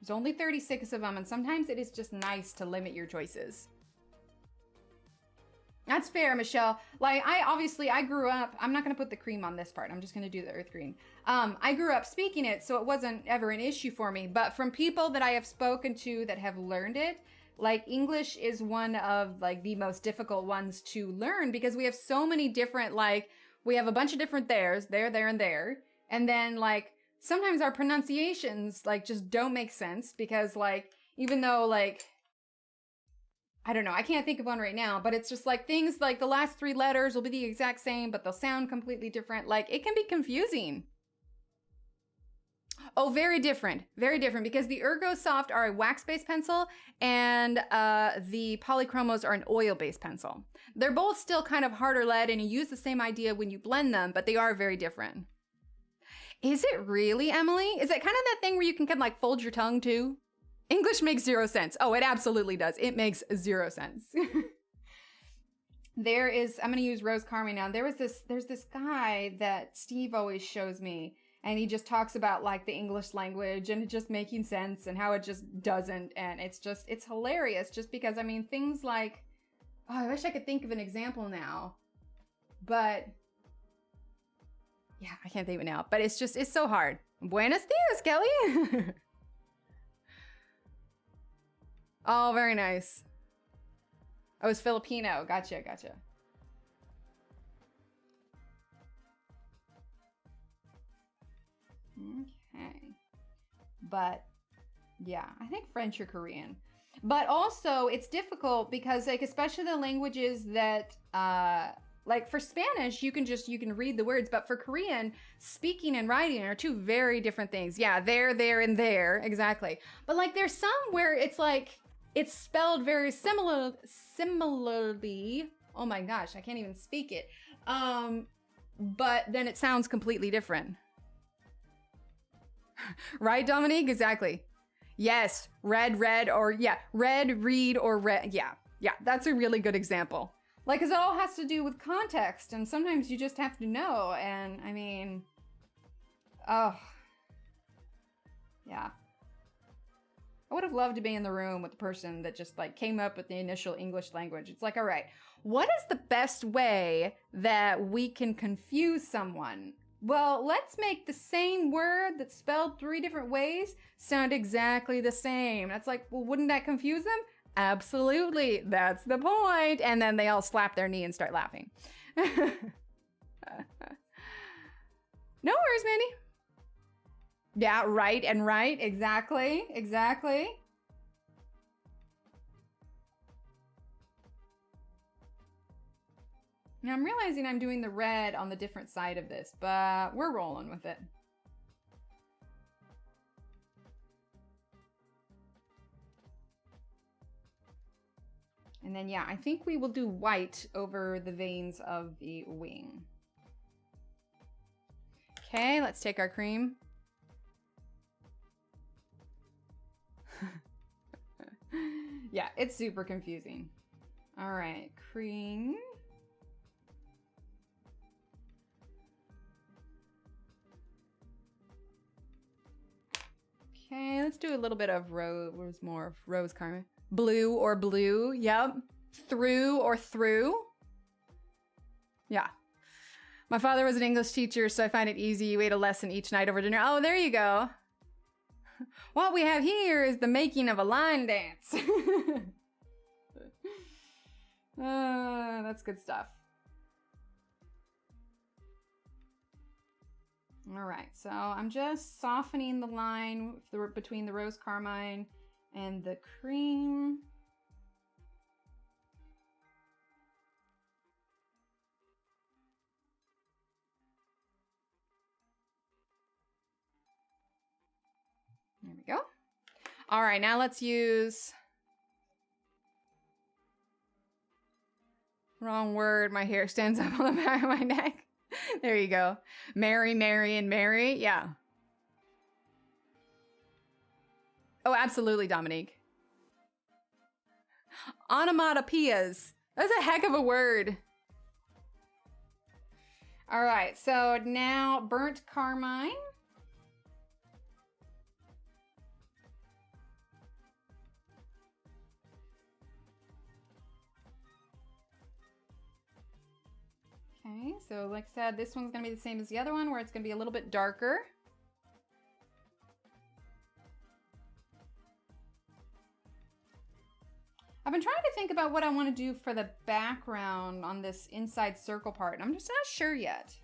There's only 36 of them, and sometimes it is just nice to limit your choices. That's fair, Michelle. Like, I grew up, I'm not gonna put the cream on this part. I'm just gonna do the earth green. I grew up speaking it, so it wasn't ever an issue for me. But from people that I have spoken to that have learned it, like English is one of like the most difficult ones to learn because we have so many different, like, we have a bunch of different theirs, there, and there. And then like, sometimes our pronunciations like just don't make sense because like, even though like, I don't know, I can't think of one right now, but it's just like things like the last 3 letters will be the exact same, but they'll sound completely different. Like, it can be confusing. Oh, very different because the Ergosoft are a wax-based pencil and the Polychromos are an oil-based pencil. They're both still kind of harder lead and you use the same idea when you blend them, but they are very different. Is it really, Emily? Is it kind of that thing where you can kind of like fold your tongue too? English makes 0 sense. Oh, it absolutely does. It makes 0 sense. I'm going to use Rose Carmine now. There's this guy that Steve always shows me, And he just talks about like the English language and it just making sense and how it just doesn't. And it's hilarious just because, I mean, things like, oh, I wish I could think of an example now, but yeah, I can't think of it now, but it's so hard. Buenos dias, Kelly. Oh, very nice. Oh, it's Filipino. Gotcha. Okay. But yeah, I think French or Korean. But also it's difficult because like, especially the languages that, like for Spanish, you can read the words, but for Korean, speaking and writing are two very different things. Yeah, there, and there, exactly. But like there's some where it's like, it's spelled very similarly. Oh my gosh, I can't even speak it. But then it sounds completely different. Right, Dominique? Exactly. Yes, red, or yeah, red, read, or red. Yeah, that's a really good example. Like, because it all has to do with context, and sometimes you just have to know, and I mean, oh, yeah. I would have loved to be in the room with the person that just like came up with the initial English language. It's like, all right, what is the best way that we can confuse someone? Well, let's make the same word that's spelled 3 different ways sound exactly the same. That's like, well, wouldn't that confuse them? Absolutely, that's the point. And then they all slap their knee and start laughing. No worries, Mandy. Yeah, right and right. Exactly. Now I'm realizing I'm doing the red on the different side of this, but we're rolling with it. And then, yeah, I think we will do white over the veins of the wing. Okay, let's take our cream. Yeah, it's super confusing. All right, cream. Okay, let's do a little bit of rose, more of rose karma. Blue or blue, yep. Through or through. Yeah. My father was an English teacher, so I find it easy. You ate a lesson each night over dinner. Oh, there you go. What we have here is the making of a line dance. That's good stuff. All right, so I'm just softening the line between the rose carmine and the cream. There we go. All right, now let's use, wrong word, my hair stands up on the back of my neck. There you go. Mary, and Mary, yeah. Oh, absolutely, Dominique. Onomatopoeias. That's a heck of a word. All right, so now burnt carmine. Okay, so like I said, this one's gonna be the same as the other one, where it's gonna be a little bit darker. I've been trying to think about what I want to do for the background on this inside circle part, and I'm just not sure yet.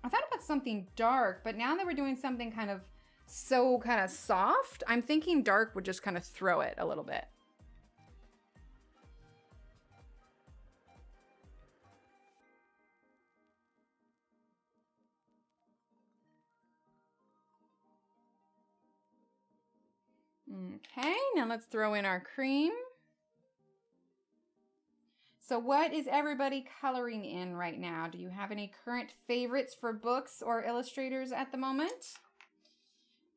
I thought about something dark, but now that we're doing something kind of soft, I'm thinking dark would just kind of throw it a little bit. Okay, now let's throw in our cream. So what is everybody coloring in right now? Do you have any current favorites for books or illustrators at the moment?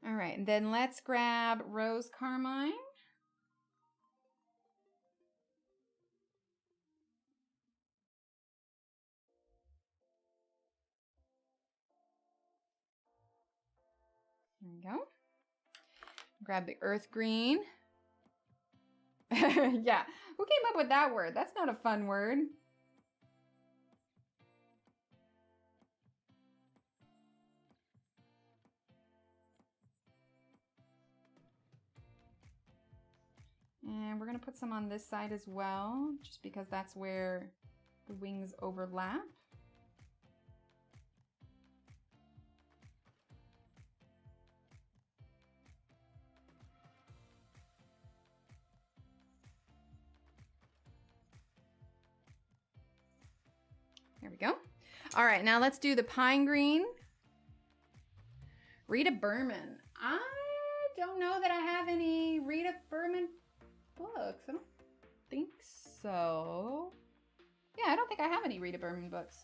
All right, and then let's grab rose carmine. we go. Grab the earth green. Yeah, who came up with that word? That's not a fun word. And we're going to put some on this side as well, just because that's where the wings overlap. There we go. All right, now let's do the pine green. Rita Berman. I don't know that I have any Rita Berman books. I don't think so. Yeah, I don't think I have any Rita Berman books.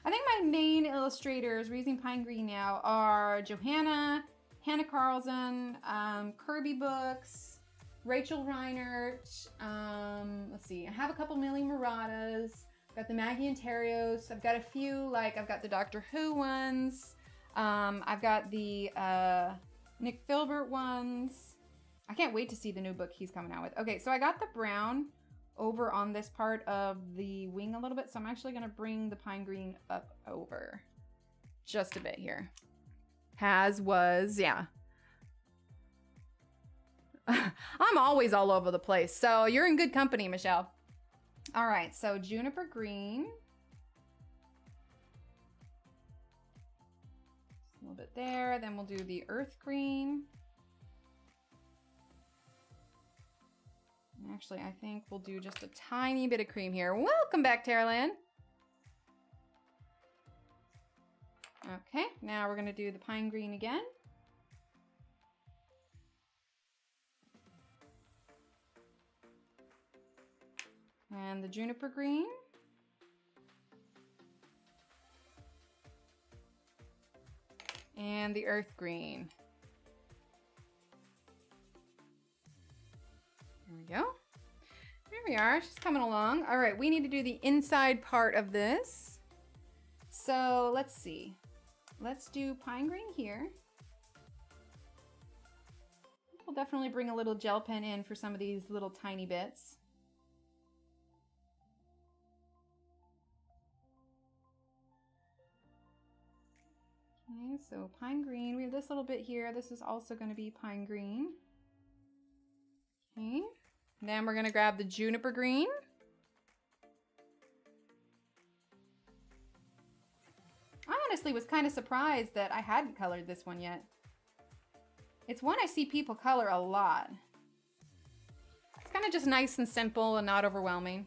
I think my main illustrators, we're using pine green now, are Hanna Karlzon, Kirby Books, Rachel Reinert. Let's see, I have a couple Millie Muratas. Got the Maggie and Terrios. I've got a few, like I've got the Doctor Who ones. I've got the Nick Filbert ones. I can't wait to see the new book he's coming out with. Okay, so I got the brown over on this part of the wing a little bit, so I'm actually gonna bring the pine green up over just a bit here. Yeah. I'm always all over the place, so you're in good company, Michelle. All right, so juniper green. Just a little bit there, then we'll do the earth green. Actually, I think we'll do just a tiny bit of cream here. Welcome back, Taralan. Okay, now we're gonna do the pine green again. And the juniper green. And the earth green. There we go. There we are, she's coming along. All right, we need to do the inside part of this. So let's see. Let's do pine green here. We'll definitely bring a little gel pen in for some of these little tiny bits. Okay, so pine green. We have this little bit here. This is also going to be pine green. Okay. Then we're going to grab the juniper green. I honestly was kind of surprised that I hadn't colored this one yet. It's one I see people color a lot. It's kind of just nice and simple and not overwhelming.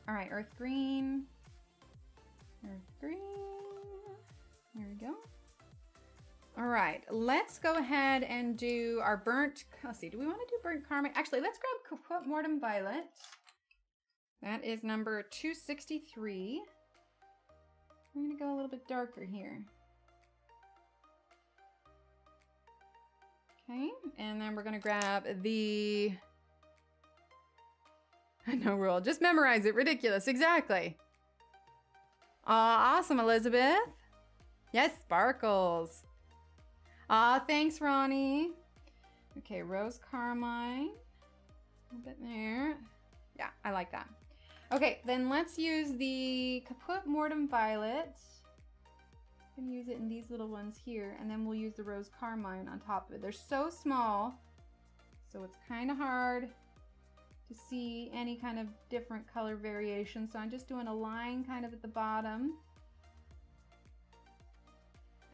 All right, earth green. Earth green. There we go. All right, let's go ahead and do our burnt, let's see, do we want to do burnt carmine? Actually, let's grab Caput Mortem Violet. That is number 263. We're gonna go a little bit darker here. Okay, and then we're gonna grab the, no rule, just memorize it, ridiculous, exactly. Awesome, Elizabeth. Yes, sparkles. Thanks, Ronnie. Okay, rose carmine. A bit there. Yeah, I like that. Okay, then let's use the Caput Mortem Violet. I'm gonna use it in these little ones here, and then we'll use the rose carmine on top of it. They're so small, so it's kind of hard to see any kind of different color variation. So I'm just doing a line kind of at the bottom.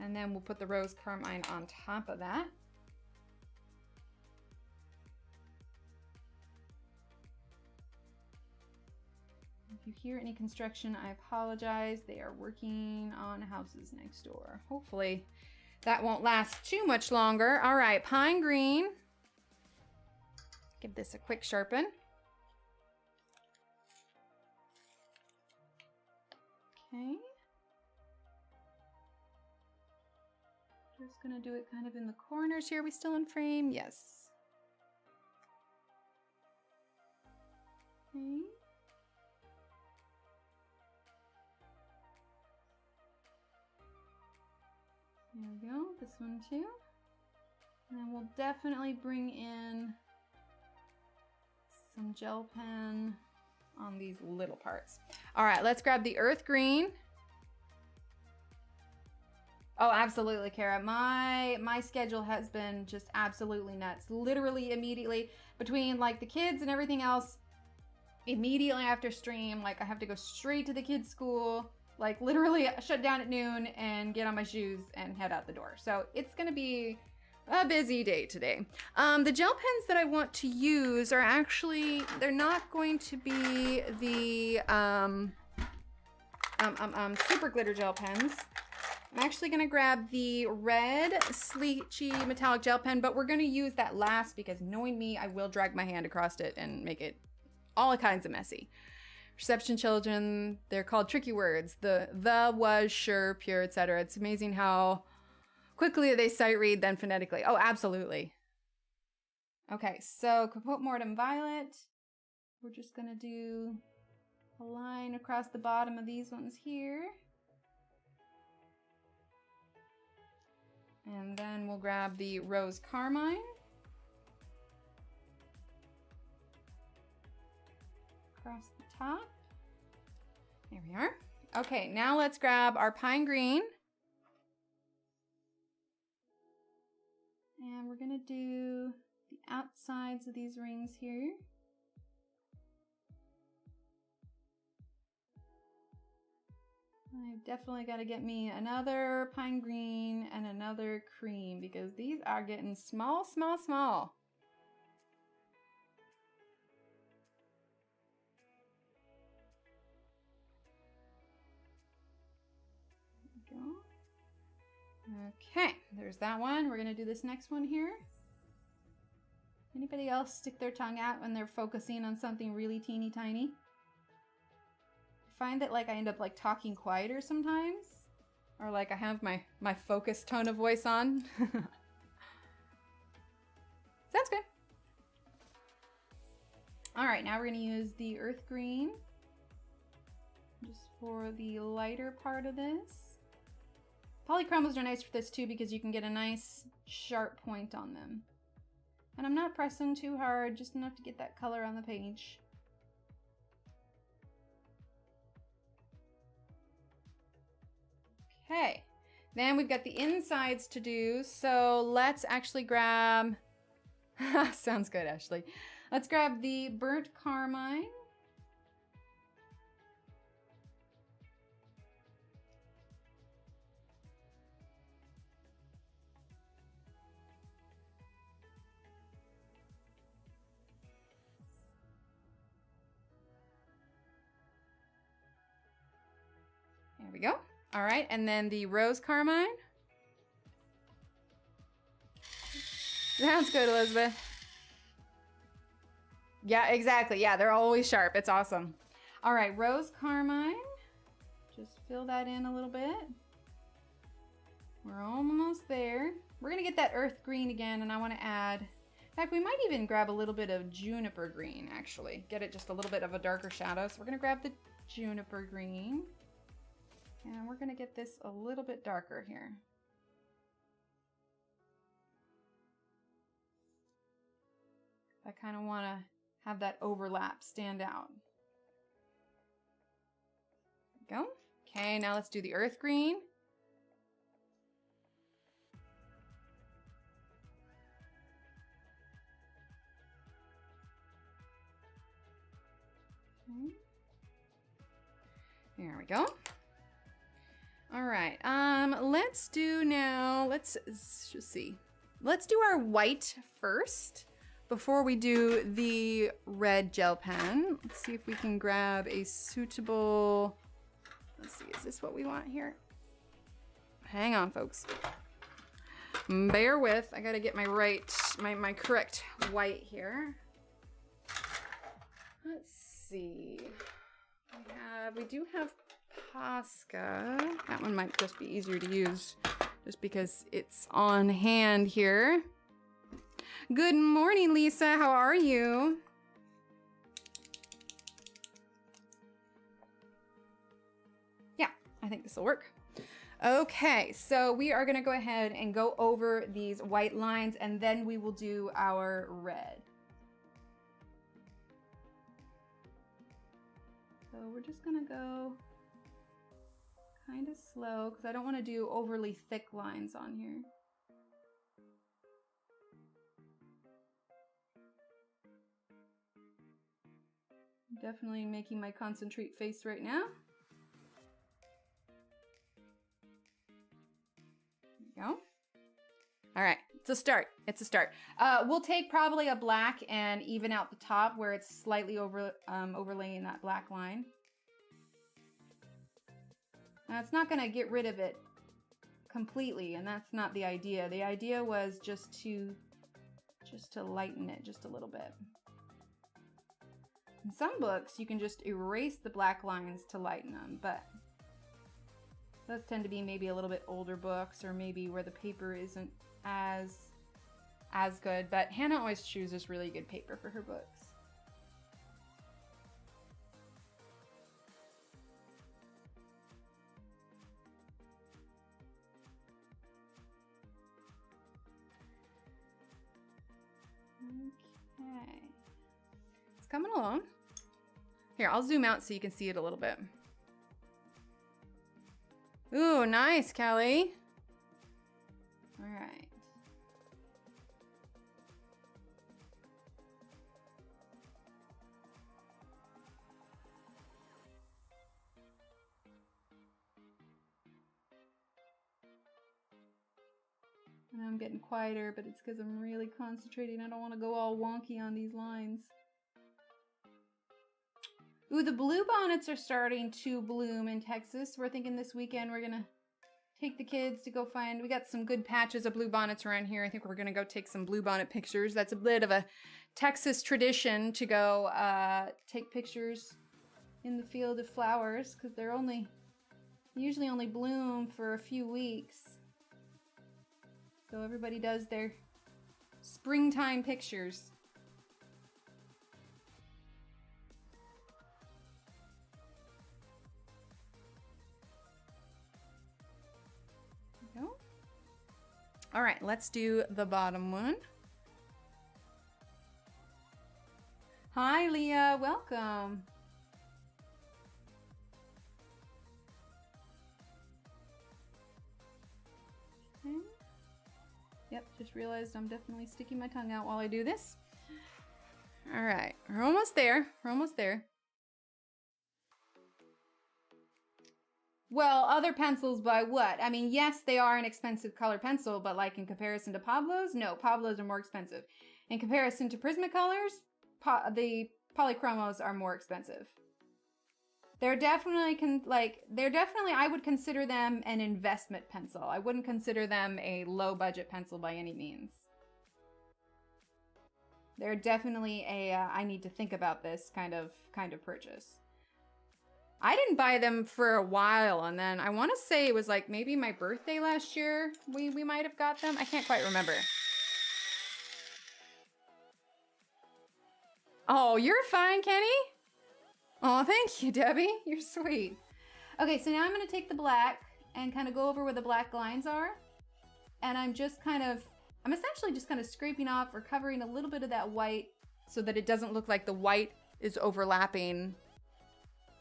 And then we'll put the rose carmine on top of that. If you hear any construction, I apologize. They are working on houses next door. Hopefully that won't last too much longer. All right, pine green. Give this a quick sharpen. Okay. Just gonna do it kind of in the corners here. Are we still in frame? Yes. Okay. There we go. This one too. And we'll definitely bring in some gel pen on these little parts. All right, let's grab the earth green. Oh, absolutely, Kara. My schedule has been just absolutely nuts. Literally immediately between like the kids and everything else, immediately after stream, like I have to go straight to the kids' school, like literally shut down at noon and get on my shoes and head out the door. So it's gonna be a busy day today. The gel pens that I want to use are actually, they're not going to be the super glitter gel pens. I'm actually gonna grab the red Sleechy metallic gel pen, but we're gonna use that last because knowing me, I will drag my hand across it and make it all kinds of messy. Reception children, they're called tricky words. The, was, sure, pure, etc. It's amazing how quickly they sight read then phonetically. Oh, absolutely. Okay, so Capote Mortem Violet. We're just gonna do a line across the bottom of these ones here. And then we'll grab the Rose Carmine. Across the top. There we are. Okay, now let's grab our Pine Green. And we're gonna do the outsides of these rings here. I've definitely got to get me another pine green and another cream because these are getting small, small, small. There we go. Okay, there's that one. We're going to do this next one here. Anybody else stick their tongue out when they're focusing on something really teeny tiny? Find that like I end up like talking quieter sometimes, or like I have my focus tone of voice on. Sounds good. All right, now we're gonna use the earth green just for the lighter part of this. Polychromos are nice for this too because you can get a nice sharp point on them. And I'm not pressing too hard, just enough to get that color on the page. Okay, then we've got the insides to do, so let's actually grab, sounds good, Ashley. Let's grab the burnt carmine. There we go. All right, and then the rose carmine. Sounds good, Elizabeth. Yeah, exactly. Yeah, they're always sharp. It's awesome. All right, rose carmine. Just fill that in a little bit. We're almost there. We're gonna get that earth green again, and I wanna add, in fact, we might even grab a little bit of juniper green, actually. Get it just a little bit of a darker shadow. So we're gonna grab the juniper green. And we're gonna get this a little bit darker here. I kind of want to have that overlap stand out. There we go. Okay, now let's do the earth green. Okay. There we go. All right, let's do now, let's just see. Let's do our white first before we do the red gel pen. Let's see if we can grab a suitable, let's see, is this what we want here? Hang on, folks. Bear with, I gotta get my my correct white here. Let's see, we do have Posca. That one might just be easier to use just because it's on hand here. Good morning, Lisa. How are you? Yeah, I think this will work. Okay, so we are gonna go ahead and go over these white lines and then we will do our red. So we're just gonna go kind of slow because I don't want to do overly thick lines on here. I'm definitely making my concentrate face right now. There we go. All right, it's a start. It's a start. We'll take probably a black and even out the top where it's slightly overlaying that black line. Now it's not going to get rid of it completely, and that's not the idea. The idea was just to lighten it just a little bit. In some books, you can just erase the black lines to lighten them, but those tend to be maybe a little bit older books or maybe where the paper isn't as good, but Hanna always chooses really good paper for her books. Okay, it's coming along. Here, I'll zoom out so you can see it a little bit. Ooh, nice, Kelly. All right. And I'm getting quieter, but it's because I'm really concentrating. I don't want to go all wonky on these lines. Ooh, the bluebonnets are starting to bloom in Texas. We're thinking this weekend we're gonna take the kids to go find, we got some good patches of bluebonnets around here. I think we're gonna go take some bluebonnet pictures. That's a bit of a Texas tradition to go take pictures in the field of flowers because they're usually only bloom for a few weeks. So everybody does their springtime pictures. There we go. All right, let's do the bottom one. Hi, Leah, welcome. Okay. Yep, just realized I'm definitely sticking my tongue out while I do this. All right, we're almost there. We're almost there. Well, other pencils by what? I mean, yes, they are an expensive color pencil, but like in comparison to Pablo's, no, Pablo's are more expensive. In comparison to Prismacolors, the Polychromos are more expensive. They're definitely, I would consider them an investment pencil. I wouldn't consider them a low budget pencil by any means. They're definitely a, I need to think about this kind of purchase. I didn't buy them for a while, and then I want to say it was like maybe my birthday last year we might have got them. I can't quite remember. Oh, you're fine, Kenny. Oh, thank you, Debbie. You're sweet. Okay, so now I'm going to take the black and kind of go over where the black lines are. And I'm essentially just kind of scraping off or covering a little bit of that white so that it doesn't look like the white is overlapping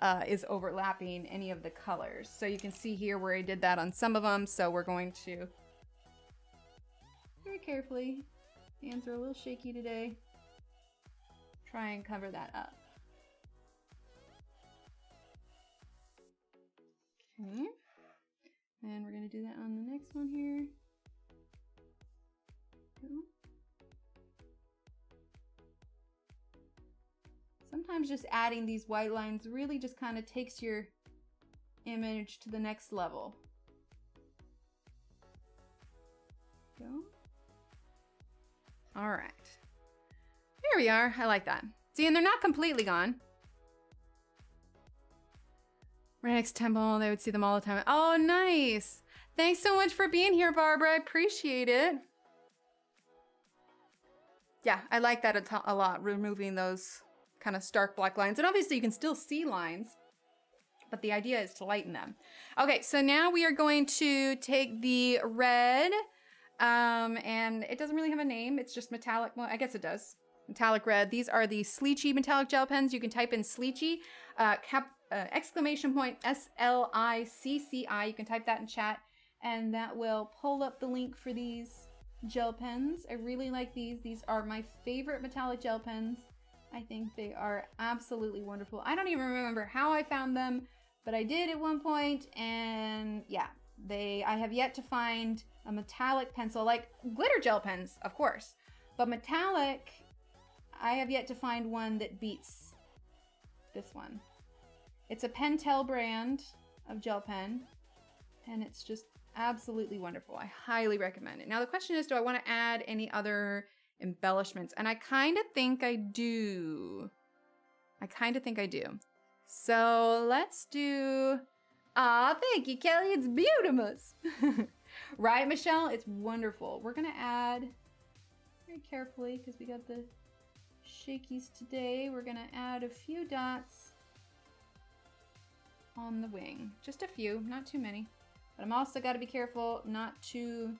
any of the colors. So you can see here where I did that on some of them. So we're going to very carefully, hands are a little shaky today, try and cover that up. Okay, and we're going to do that on the next one here. Sometimes just adding these white lines really just kind of takes your image to the next level. Go. All right. Here we are. I like that. See, and they're not completely gone. Right next to Temple, they would see them all the time. Oh, nice. Thanks so much for being here, Barbara. I appreciate it. Yeah, I like that a lot, removing those kind of stark black lines. And obviously you can still see lines but the idea is to lighten them. Okay, so now we are going to take the red, and it doesn't really have a name. It's just metallic. Well, I guess it does. Metallic red. These are the Sleechy metallic gel pens. You can type in Sleechy, exclamation point SLICCI. You can type that in chat, and that will pull up the link for these gel pens. I really like these. These are my favorite metallic gel pens. I think they are absolutely wonderful. I don't even remember how I found them, but I did at one point, and yeah, I have yet to find a metallic pencil, like glitter gel pens, of course, but metallic, I have yet to find one that beats this one. It's a Pentel brand of gel pen, and it's just absolutely wonderful. I highly recommend it. Now the question is, do I want to add any other embellishments? And I kind of think I do. So let's do, thank you, Kelly. It's beautiful. Right, Michelle? It's wonderful. We're gonna add, very carefully, because we got the shakies today, we're gonna add a few dots on the wing. Just a few, not too many. But I'm also gotta be careful not to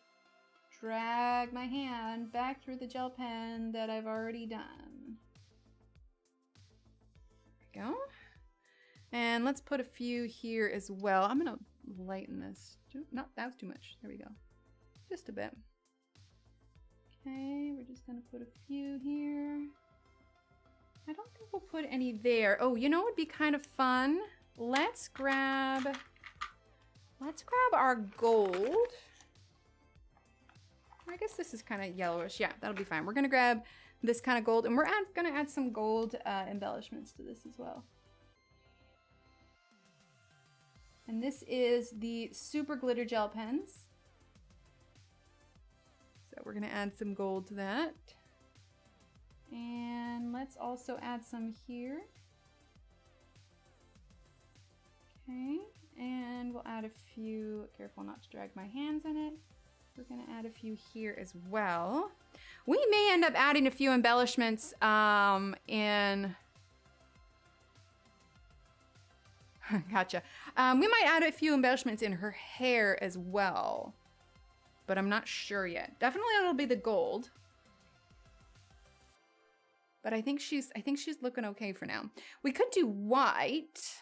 drag my hand back through the gel pen that I've already done. There we go. And let's put a few here as well. I'm gonna lighten this. No, that was too much. There we go. Just a bit. Okay, we're just gonna put a few here. I don't think we'll put any there. Oh, you know what would be kind of fun? Let's grab our gold. I guess this is kind of yellowish. Yeah, that'll be fine. We're gonna grab this kind of gold, and we're gonna add some gold embellishments to this as well. And this is the Super Glitter Gel Pens. So we're gonna add some gold to that. And let's also add some here. Okay, and we'll add a few, careful not to drag my hands in it. We're gonna add a few here as well. We may end up adding a few embellishments in, gotcha. We might add a few embellishments in her hair as well, but I'm not sure yet. Definitely it'll be the gold. But I think she's looking okay for now. We could do white,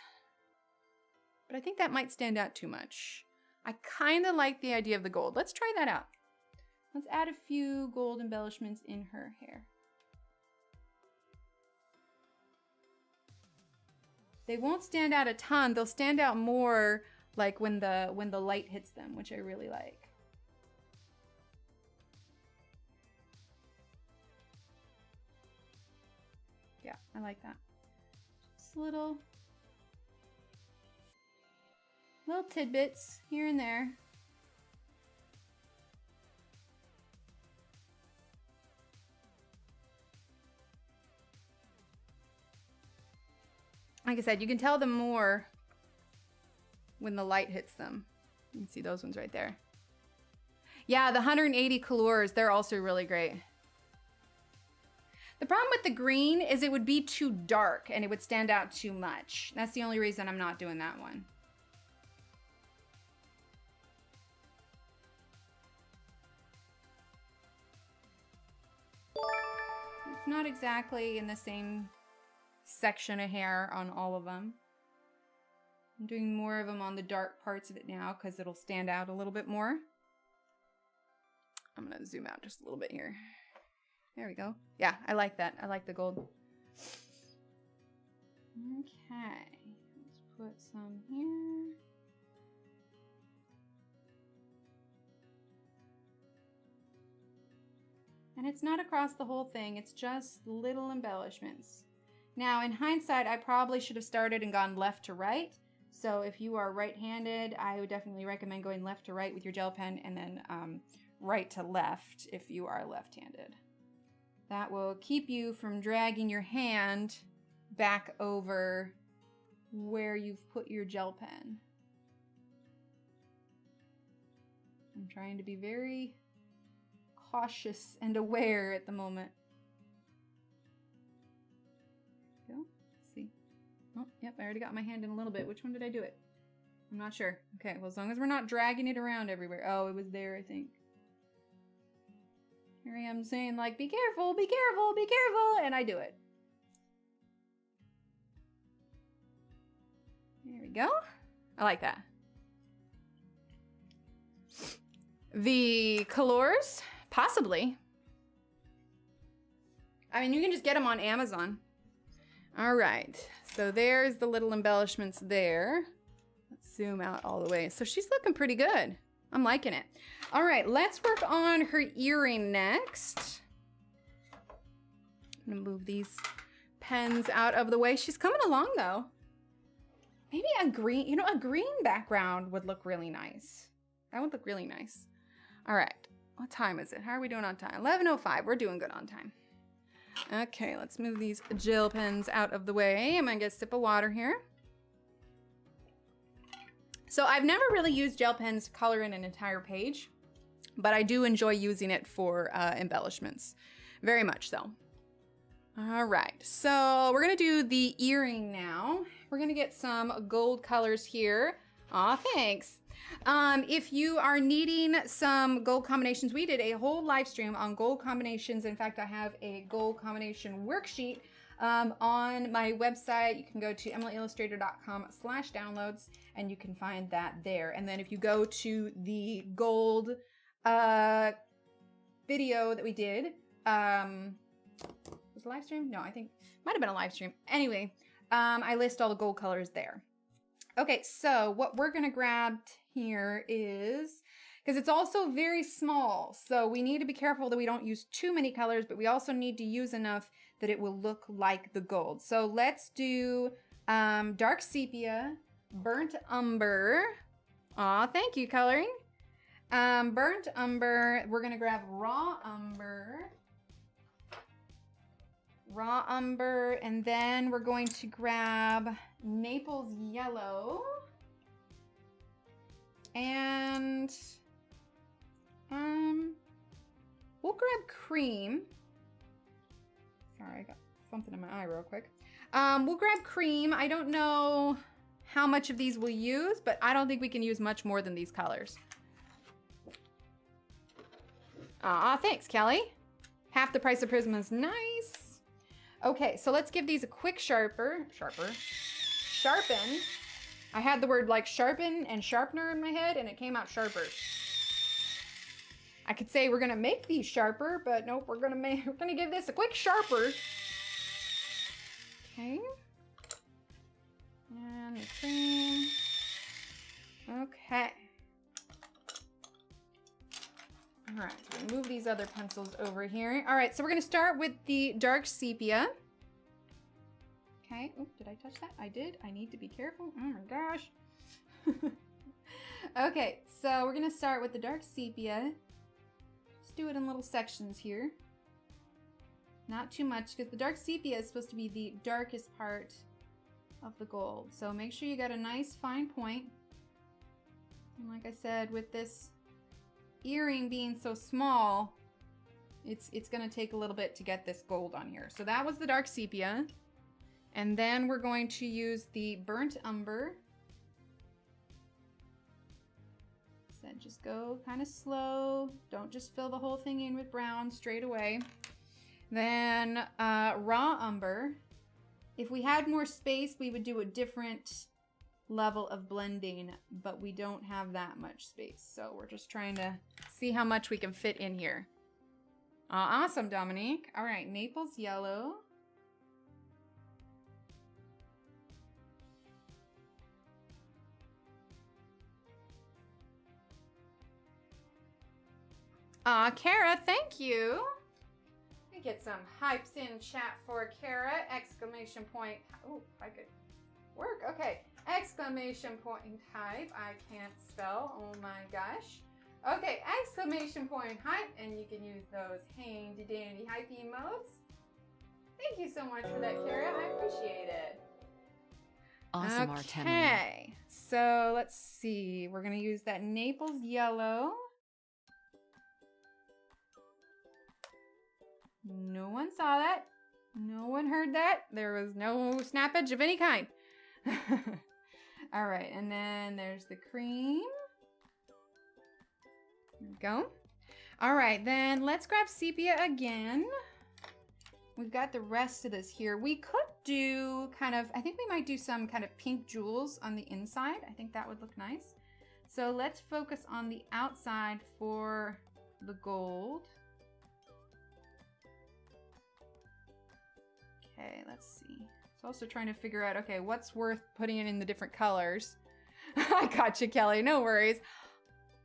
but I think that might stand out too much. I kind of like the idea of the gold. Let's try that out. Let's add a few gold embellishments in her hair. They won't stand out a ton. They'll stand out more like when the light hits them, which I really like. Yeah, I like that. Just little tidbits here and there. Like I said, you can tell them more when the light hits them. You can see those ones right there. Yeah, the 180 colors, they're also really great. The problem with the green is it would be too dark and it would stand out too much. That's the only reason I'm not doing that one. It's not exactly in the same section of hair on all of them. I'm doing more of them on the dark parts of it now because it'll stand out a little bit more. I'm gonna zoom out just a little bit here. There we go. Yeah, I like that. I like the gold. Okay, let's put some here. And it's not across the whole thing, it's just little embellishments. Now, in hindsight, I probably should have started and gone left to right. So if you are right-handed, I would definitely recommend going left to right with your gel pen, and then right to left if you are left-handed. That will keep you from dragging your hand back over where you've put your gel pen. I'm trying to be very cautious and aware at the moment. Go. Let's see. Oh, yep, I already got my hand in a little bit. Which one did I do it? I'm not sure. Okay, well, as long as we're not dragging it around everywhere. Oh, it was there, I think. Here I am saying, like, be careful, be careful, be careful, and I do it. There we go. I like that. The colors, possibly. I mean, you can just get them on Amazon. All right, so there's the little embellishments there. Let's zoom out all the way. So she's looking pretty good. I'm liking it. All right, let's work on her earring next. I'm gonna move these pens out of the way. She's coming along though. Maybe a green, you know, a green background would look really nice. That would look really nice. All right, what time is it? How are we doing on time? 11:05, we're doing good on time. Okay, let's move these gel pens out of the way. I'm gonna get a sip of water here. So I've never really used gel pens to color in an entire page, but I do enjoy using it for embellishments, very much so. All right, so we're gonna do the earring now. We're gonna get some gold colors here. Aw, thanks. If you are needing some gold combinations, we did a whole live stream on gold combinations. In fact, I have a gold combination worksheet on my website. You can go to emilyillustrator.com/downloads and you can find that there. And then if you go to the gold video that we did, was it a live stream? No, I think it might have been a live stream. Anyway, I list all the gold colors there. Okay, so what we're gonna grab here is, because it's also very small, so we need to be careful that we don't use too many colors, but we also need to use enough that it will look like the gold. So let's do dark sepia, burnt umber. Aw, thank you, coloring. Burnt umber, we're gonna grab raw umber. Raw umber, and then we're going to grab Naples yellow. And we'll grab cream. Sorry, I got something in my eye real quick. We'll grab cream. I don't know how much of these we'll use, but I don't think we can use much more than these colors. Aw, thanks, Kelly. Half the price of Prisma's nice. Okay, so let's give these a quick sharpen. I had the word like sharpen and sharpener in my head and it came out sharper. I could say we're gonna make these sharper, but nope, we're gonna give this a quick sharper. Okay. And the cream. Okay. All right, move these other pencils over here. All right, so we're gonna start with the dark sepia. Okay, oh, did I touch that? I did, I need to be careful. Oh my gosh. Okay, so we're gonna start with the dark sepia. Just do it in little sections here. Not too much, because the dark sepia is supposed to be the darkest part of the gold. So make sure you got a nice fine point. And like I said, with this earring being so small, it's gonna take a little bit to get this gold on here. So that was the dark sepia. And then we're going to use the burnt umber. So just go kind of slow. Don't just fill the whole thing in with brown straight away. Then raw umber. If we had more space, we would do a different level of blending, but we don't have that much space. So we're just trying to see how much we can fit in here. Awesome, Dominique. All right, Naples yellow. Kara, thank you. Let me get some hypes in chat for Kara. Exclamation point. Oh, if I could work. Okay. Exclamation point hype. I can't spell. Oh my gosh. Okay. Exclamation point hype. And you can use those handy dandy hype emotes. Thank you so much for that, Kara. I appreciate it. Awesome, Okay. So let's see. We're going to use that Naples yellow. No one saw that. No one heard that. There was no snappage of any kind. All right, and then there's the cream. There we go. All right, then let's grab sepia again. We've got the rest of this here. We could do kind of, I think we might do some kind of pink jewels on the inside. I think that would look nice. So let's focus on the outside for the gold. Okay, let's see. It's also trying to figure out, okay, what's worth putting in the different colors. I got you, Kelly, no worries.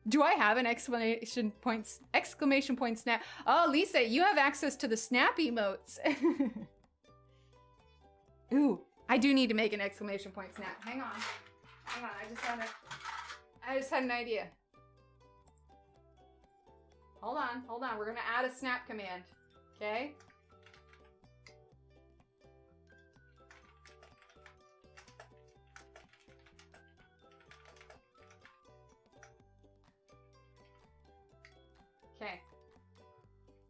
Do I have an exclamation point snap? Oh, Lisa, you have access to the snap emotes. Ooh, I do need to make an exclamation point snap. Hang on. Hang on, I just had an idea. Hold on. We're gonna add a snap command, okay? Okay.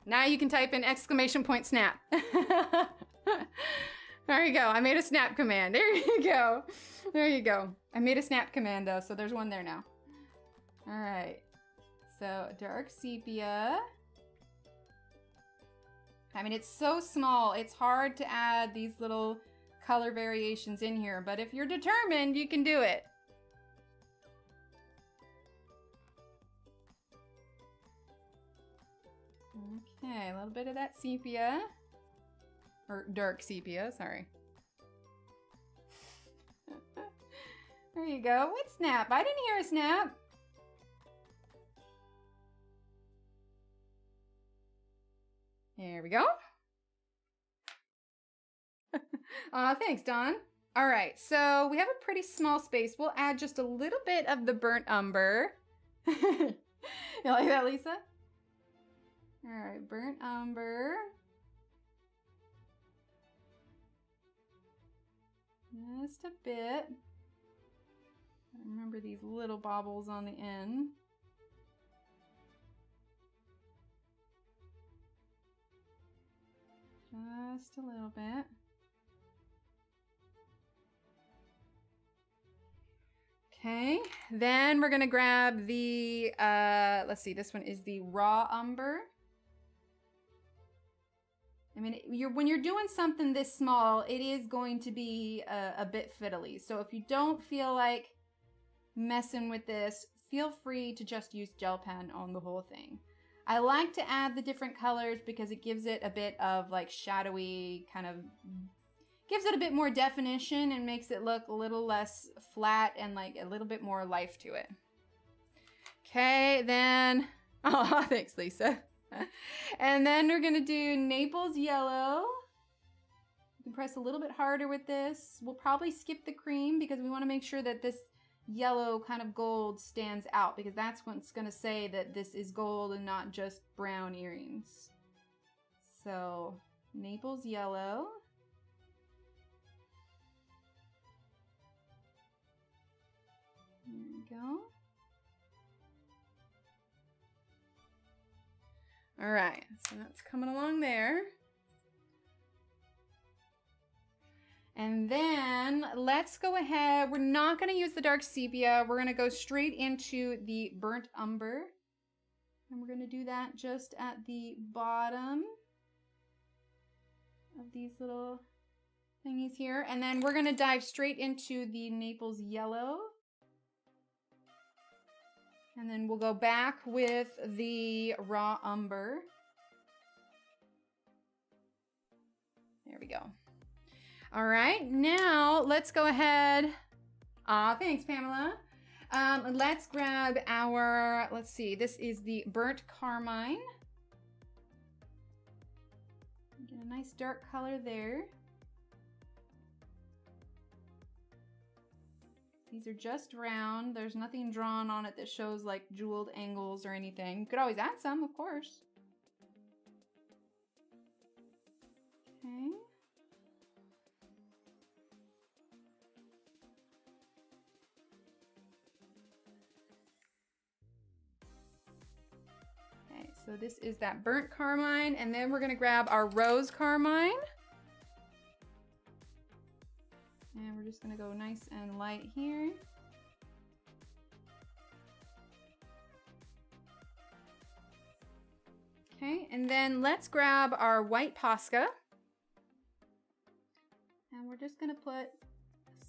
Now you can type in exclamation point snap. There you go. I made a snap command. There you go. There you go. I made a snap command though, so there's one there now. All right. So dark sepia. I mean, it's so small. It's hard to add these little color variations in here, but if you're determined, you can do it. Okay, a little bit of that sepia. Or dark sepia, sorry. There you go. What snap? I didn't hear a snap. There we go. Thanks, Dawn. All right, so we have a pretty small space. We'll add just a little bit of the burnt umber. You like that, Lisa? All right, burnt umber. Just a bit. Remember these little bobbles on the end. Just a little bit. Okay, then we're gonna grab the, let's see, this one is the raw umber. I mean, when you're doing something this small, it is going to be a bit fiddly. So if you don't feel like messing with this, feel free to just use gel pen on the whole thing. I like to add the different colors because it gives it a bit of like shadowy kind of, gives it a bit more definition and makes it look a little less flat and like a little bit more life to it. Okay, then, oh, thanks, Lisa. And then we're gonna do Naples yellow. You can press a little bit harder with this. We'll probably skip the cream because we wanna make sure that this yellow kind of gold stands out because that's what's gonna say that this is gold and not just brown earrings. So, Naples yellow. There we go. All right, so that's coming along there. And then let's go ahead. We're not going to use the dark sepia. We're going to go straight into the burnt umber. And we're going to do that just at the bottom of these little thingies here. And then we're going to dive straight into the Naples yellow. And then we'll go back with the raw umber. There we go. All right, now let's go ahead. Thanks, Pamela. Let's grab our, let's see, this is the burnt carmine. Get a nice dark color there. These are just round. There's nothing drawn on it that shows like jeweled angles or anything. You could always add some, of course. Okay. Okay, so this is that burnt carmine, and then we're gonna grab our rose carmine. And we're just gonna go nice and light here. Okay, and then let's grab our white Posca. And we're just gonna put a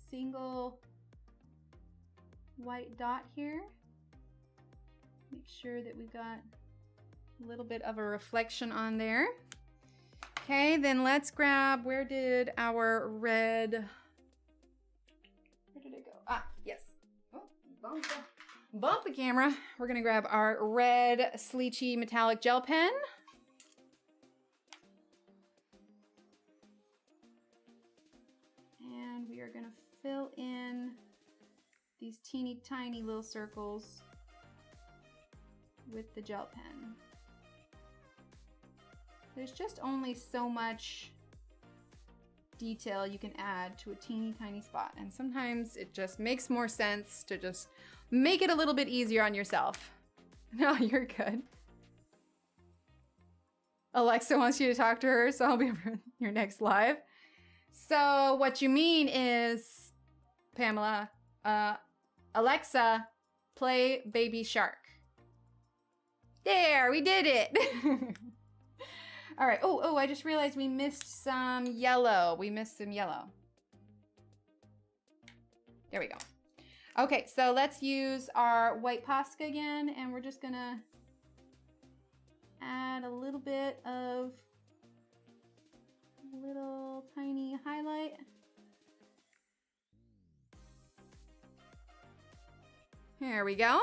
single white dot here. Make sure that we've got a little bit of a reflection on there. Okay, then let's grab, where did our red, where did it go? Ah, yes. Oh, bump the camera. We're gonna grab our red Sleechy metallic gel pen. And we are gonna fill in these teeny tiny little circles with the gel pen. There's just only so much detail you can add to a teeny tiny spot, and sometimes it just makes more sense to just make it a little bit easier on yourself. No, you're good. Alexa wants you to talk to her, so I'll be over your next live. So what you mean is, Pamela, Alexa, play Baby Shark. There, we did it. All right. Oh, I just realized we missed some yellow. There we go. Okay, so let's use our white Posca again, and we're just gonna add a little bit of little tiny highlight. There we go.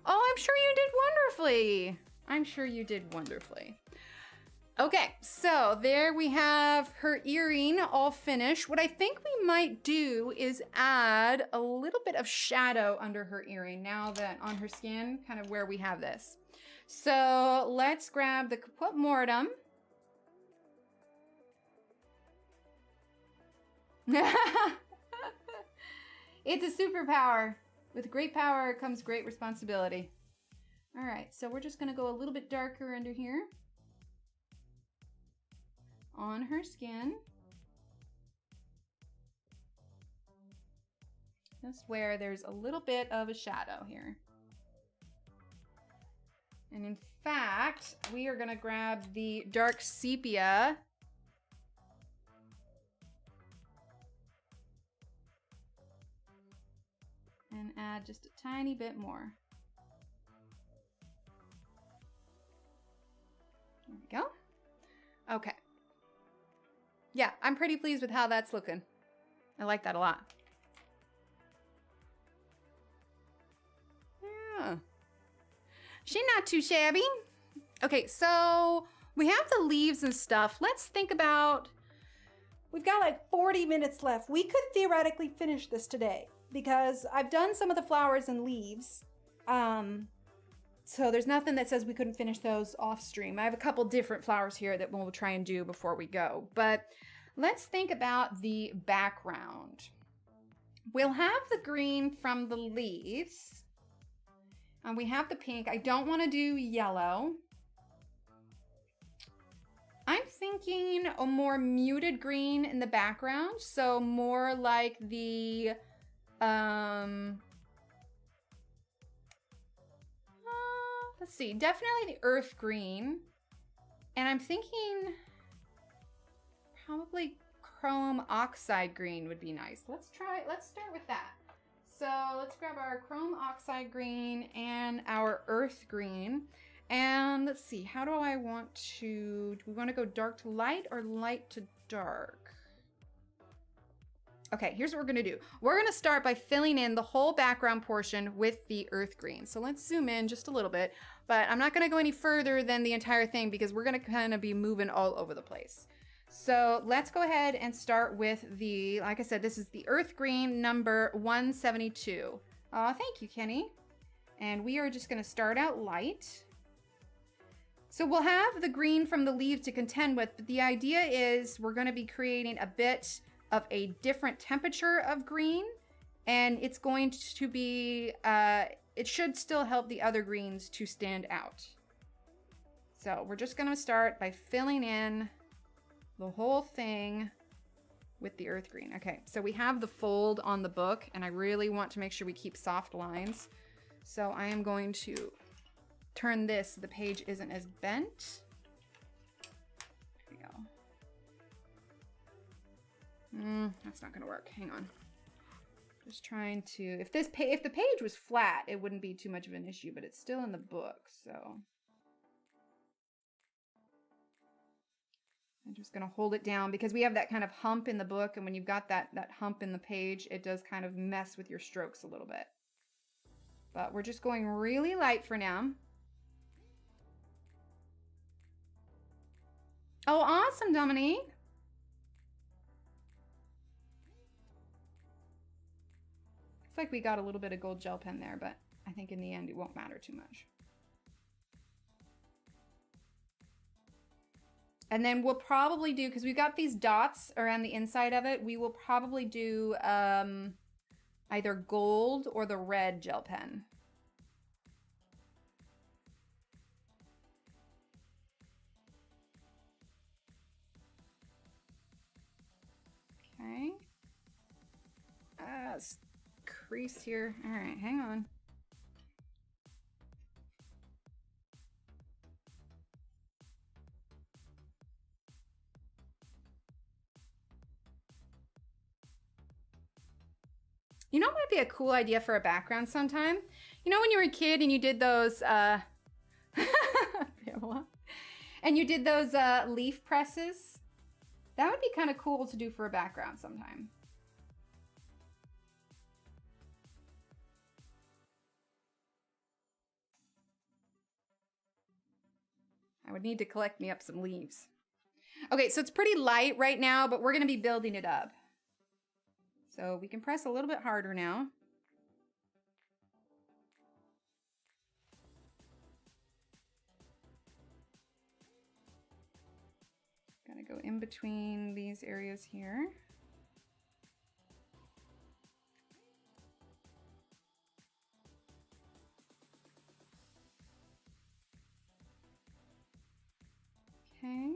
Oh, I'm sure you did wonderfully. I'm sure you did wonderfully. Okay, so there we have her earring all finished. What I think we might do is add a little bit of shadow under her earring now that on her skin, kind of where we have this. So let's grab the Caput Mortem. It's a superpower. With great power comes great responsibility. All right, so we're just gonna go a little bit darker under here on her skin. Just where there's a little bit of a shadow here. And in fact, we are gonna grab the dark sepia and add just a tiny bit more. There we go. Okay. Yeah, I'm pretty pleased with how that's looking. I like that a lot. Yeah. She's not too shabby. Okay, so we have the leaves and stuff. Let's think about, we've got like 40 minutes left. We could theoretically finish this today because I've done some of the flowers and leaves. So there's nothing that says we couldn't finish those off stream. I have a couple different flowers here that we'll try and do before we go. But let's think about the background. We'll have the green from the leaves. And we have the pink. I don't want to do yellow. I'm thinking a more muted green in the background. So more like the let's see, definitely the earth green. And I'm thinking probably chrome oxide green would be nice. Let's start with that. So let's grab our chrome oxide green and our earth green. And let's see, how do I want to, do we want to go dark to light or light to dark? Okay, here's what we're gonna do. We're gonna start by filling in the whole background portion with the earth green. So let's zoom in just a little bit, but I'm not gonna go any further than the entire thing because we're gonna kind of be moving all over the place. So let's go ahead and start with the, like I said, this is the earth green number 172. Oh, thank you, Kenny. And we are just gonna start out light. So we'll have the green from the leaves to contend with, but the idea is we're gonna be creating a bit of a different temperature of green, and it's going to be, it should still help the other greens to stand out. So we're just gonna start by filling in the whole thing with the earth green. Okay, so we have the fold on the book, and I really want to make sure we keep soft lines. So I am going to turn this so the page isn't as bent. There we go. That's not gonna work. Hang on. Just trying to, if the page was flat, it wouldn't be too much of an issue, but it's still in the book, so. I'm just gonna hold it down because we have that kind of hump in the book, and when you've got that hump in the page, it does kind of mess with your strokes a little bit. But we're just going really light for now. Oh, awesome, Dominique. Looks like we got a little bit of gold gel pen there, but I think in the end it won't matter too much. And then we'll probably do, because we've got these dots around the inside of it, we will probably do either gold or the red gel pen. Okay. Crease here. All right, hang on. You know what might be a cool idea for a background sometime? You know when you were a kid and you did those, and you did those leaf presses? That would be kind of cool to do for a background sometime. I would need to collect me up some leaves. Okay, so it's pretty light right now, but we're gonna be building it up. So we can press a little bit harder now. Gotta go in between these areas here. Okay.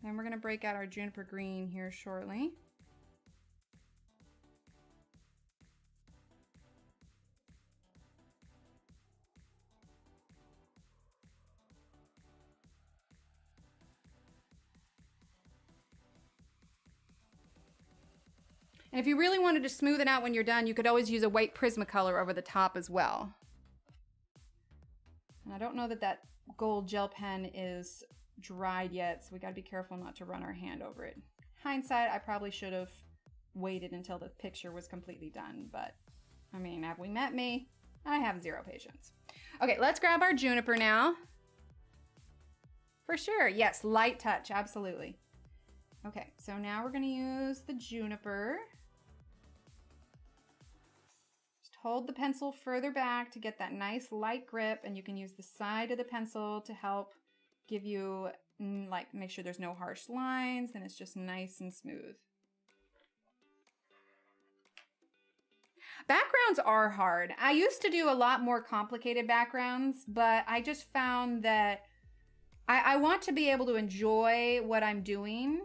And we're going to break out our juniper green here shortly. And if you really wanted to smooth it out when you're done, you could always use a white Prismacolor over the top as well. And I don't know that that gold gel pen is dried yet, so we got to be careful not to run our hand over it. Hindsight, I probably should have waited until the picture was completely done, but I mean, have we met me? I have zero patience. Okay, let's grab our juniper now. For sure, yes, light touch, absolutely. Okay, so now we're going to use the juniper. Just hold the pencil further back to get that nice light grip, and you can use the side of the pencil to help give you, like, make sure there's no harsh lines and it's just nice and smooth. Backgrounds are hard. I used to do a lot more complicated backgrounds, but I just found that I want to be able to enjoy what I'm doing.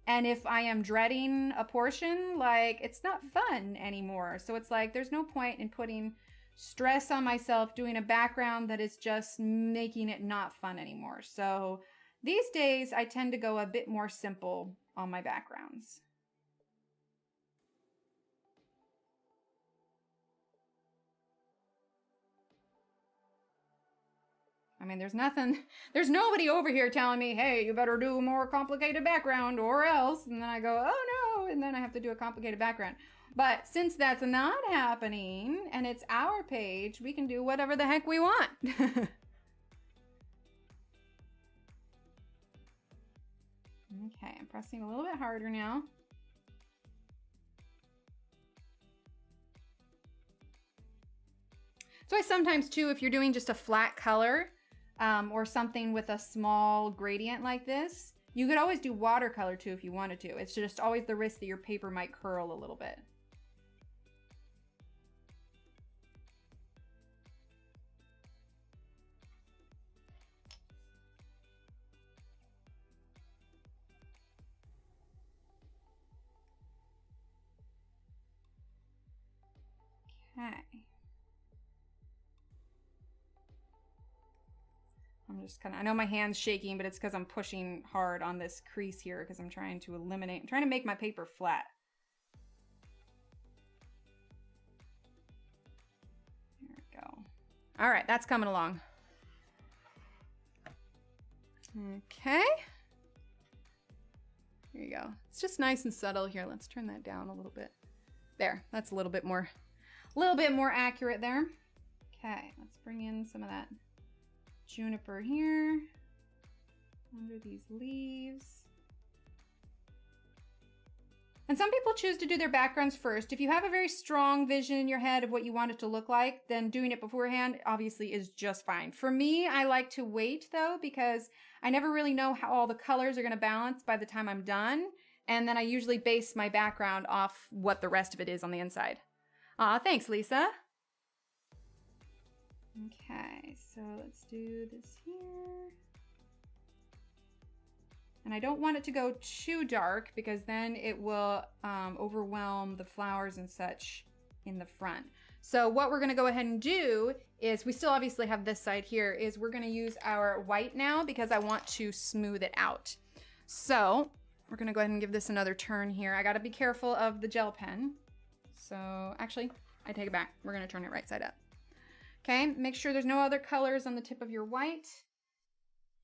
And if I am dreading a portion, like, it's not fun anymore. So it's like, there's no point in putting stress on myself doing a background that is just making it not fun anymore. So these days I tend to go a bit more simple on my backgrounds. I mean, there's nobody over here telling me, hey, you better do a more complicated background or else. And then I go, oh no, and then I have to do a complicated background. But since that's not happening and it's our page, we can do whatever the heck we want. Okay, I'm pressing a little bit harder now. So I sometimes too, if you're doing just a flat color or something with a small gradient like this, you could always do watercolor too if you wanted to. It's just always the risk that your paper might curl a little bit. Okay. I'm just kind of, I know my hand's shaking, but it's because I'm pushing hard on this crease here because I'm trying to eliminate, I'm trying to make my paper flat. There we go. All right, that's coming along. Okay. Here you go. It's just nice and subtle here. Let's turn that down a little bit. There, that's a little bit more accurate there. Okay, let's bring in some of that juniper here under these leaves. And some people choose to do their backgrounds first. If you have a very strong vision in your head of what you want it to look like, then doing it beforehand obviously is just fine. For me, I like to wait though, because I never really know how all the colors are going to balance by the time I'm done. And then I usually base my background off what the rest of it is on the inside. Aw, thanks, Lisa. Okay, so let's do this here. And I don't want it to go too dark because then it will overwhelm the flowers and such in the front. So what we're gonna go ahead and do is, we still obviously have this side here, is we're gonna use our white now because I want to smooth it out. So we're gonna go ahead and give this another turn here. I gotta be careful of the gel pen. So actually, I take it back. We're gonna turn it right side up. Okay, make sure there's no other colors on the tip of your white.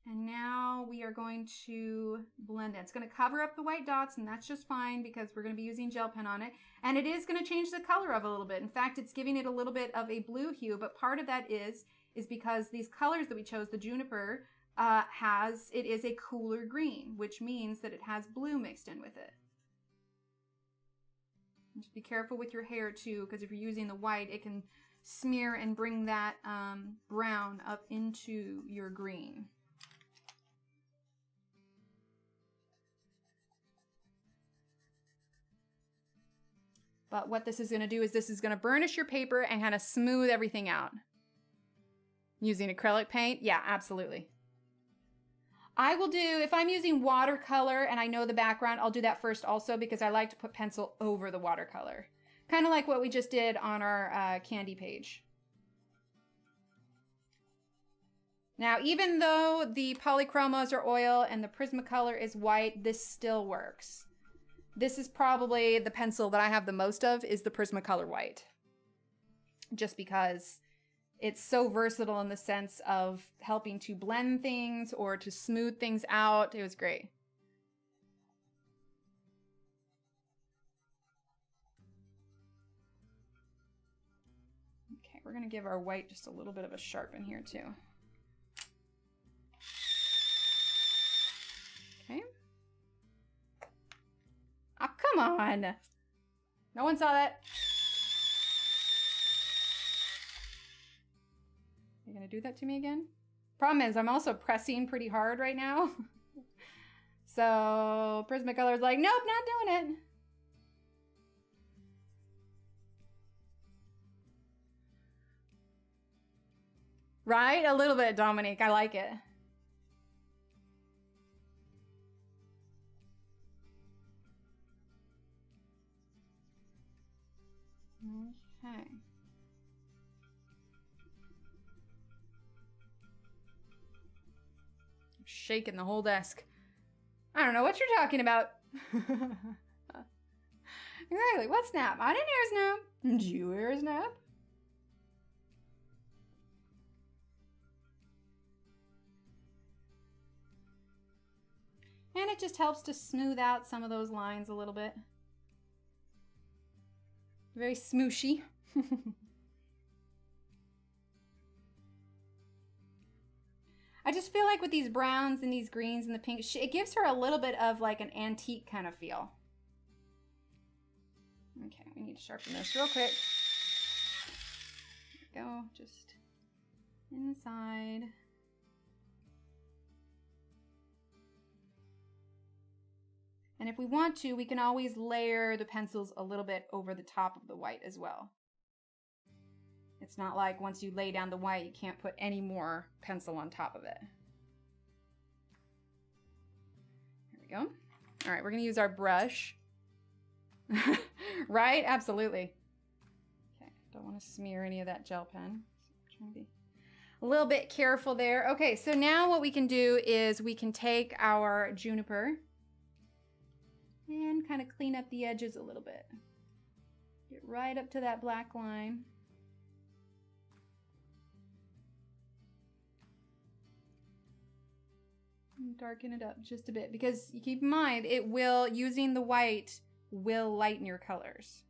And now we are going to blend it. It's going to cover up the white dots, and that's just fine because we're going to be using gel pen on it. And it is going to change the color of it a little bit. In fact, it's giving it a little bit of a blue hue, but part of that is because these colors that we chose, the juniper, it is a cooler green, which means that it has blue mixed in with it. And just be careful with your hair too, because if you're using the white, it can smear and bring that brown up into your green. But what this is going to do is this is going to burnish your paper and kind of smooth everything out. Using acrylic paint? Yeah, absolutely. I will do, if I'm using watercolor and I know the background, I'll do that first also because I like to put pencil over the watercolor. Kind of like what we just did on our candy page. Now, even though the polychromos are oil and the Prismacolor is white, this still works. This is probably the pencil that I have the most of, is the Prismacolor white. Just because it's so versatile in the sense of helping to blend things or to smooth things out. It was great. Okay, we're going to give our white just a little bit of a sharpen here too. Okay. Oh, come on. No one saw that. You're gonna do that to me again? Problem is, I'm also pressing pretty hard right now. So Prismacolor's like, nope, not doing it. Right? A little bit, Dominique. I like it. Okay. I'm shaking the whole desk. I don't know what you're talking about. Exactly. What snap? I didn't hear a snap. Did you hear a snap? And it just helps to smooth out some of those lines a little bit. Very smooshy. I just feel like with these browns and these greens and the pink, it gives her a little bit of like an antique kind of feel. Okay, we need to sharpen this real quick. There we go, just inside. And if we want to, we can always layer the pencils a little bit over the top of the white as well. It's not like once you lay down the white, you can't put any more pencil on top of it. There we go. All right, we're gonna use our brush. Right? Absolutely. Okay. Don't want to smear any of that gel pen. So I'm trying to be a little bit careful there. Okay, so now what we can do is we can take our juniper and kind of clean up the edges a little bit. Get right up to that black line. And darken it up just a bit, because you keep in mind, it will, using the white, will lighten your colors.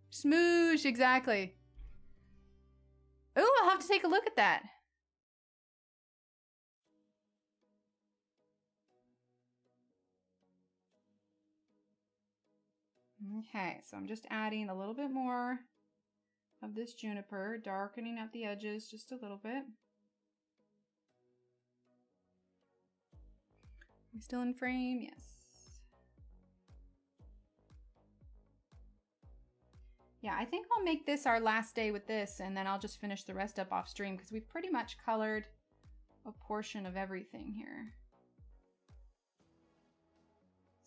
Smoosh, exactly. Oh, I'll have to take a look at that. Okay, so I'm just adding a little bit more of this juniper, darkening up the edges just a little bit. We still in frame? Yes. Yeah, I think I'll make this our last day with this, and then I'll just finish the rest up off stream, because we've pretty much colored a portion of everything here.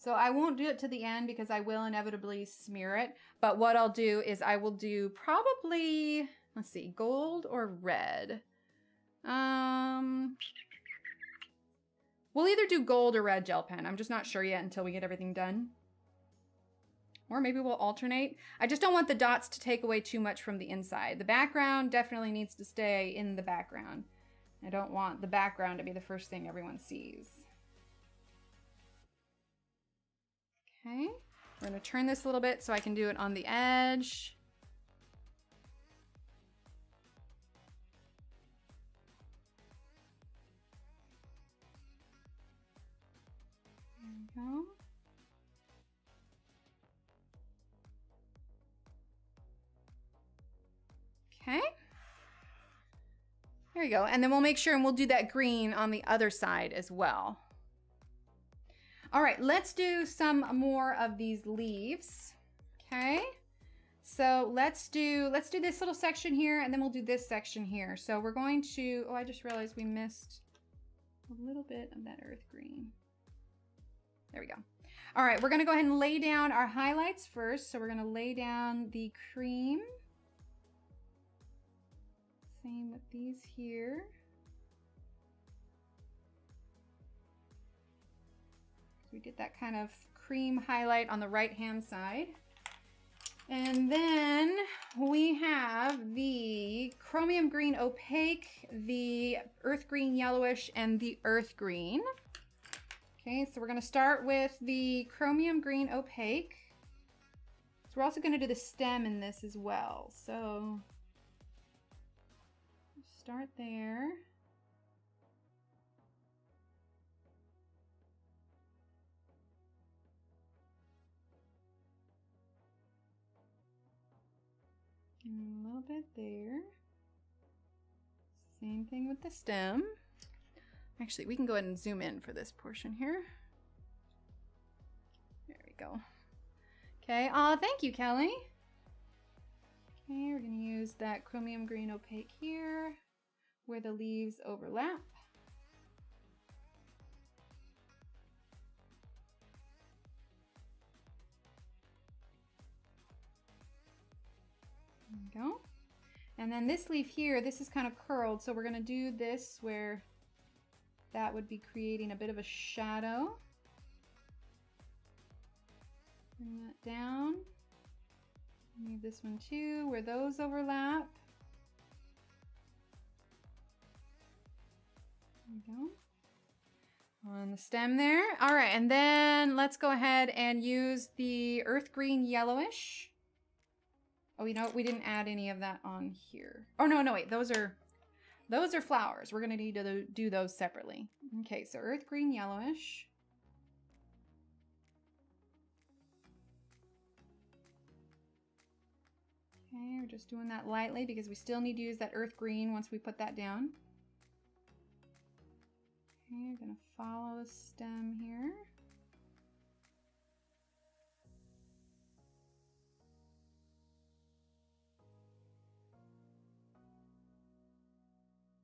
So I won't do it to the end because I will inevitably smear it. But what I'll do is I will do probably, let's see, gold or red. We'll either do gold or red gel pen. I'm just not sure yet until we get everything done. Or maybe we'll alternate. I just don't want the dots to take away too much from the inside. The background definitely needs to stay in the background. I don't want the background to be the first thing everyone sees. Okay, we're going to turn this a little bit so I can do it on the edge. There we go. Okay. There you go. And then we'll make sure and we'll do that green on the other side as well. All right, let's do some more of these leaves. Okay. So let's do this little section here, and then we'll do this section here. So we're going to, oh, I just realized we missed a little bit of that earth green. There we go. All right, we're gonna go ahead and lay down our highlights first. So we're gonna lay down the cream. Same with these here. We get that kind of cream highlight on the right-hand side. And then we have the chromium green opaque, the earth green yellowish, and the earth green. Okay, so we're gonna start with the chromium green opaque. So we're also gonna do the stem in this as well. So start there. A little bit there. Same thing with the stem. Actually, we can go ahead and zoom in for this portion here. There we go. Okay, thank you, Kelly. Okay, we're gonna use that chromium green opaque here where the leaves overlap. There we go. And then this leaf here, this is kind of curled, so we're gonna do this where that would be creating a bit of a shadow. Bring that down. Need this one too, where those overlap. There we go. On the stem there. All right, and then let's go ahead and use the earth green yellowish. Oh, you know what? We didn't add any of that on here. Oh, no, wait. Those are flowers. We're going to need to do those separately. Okay, so earth green yellowish. Okay, we're just doing that lightly because we still need to use that earth green once we put that down. Okay, we're going to follow the stem here.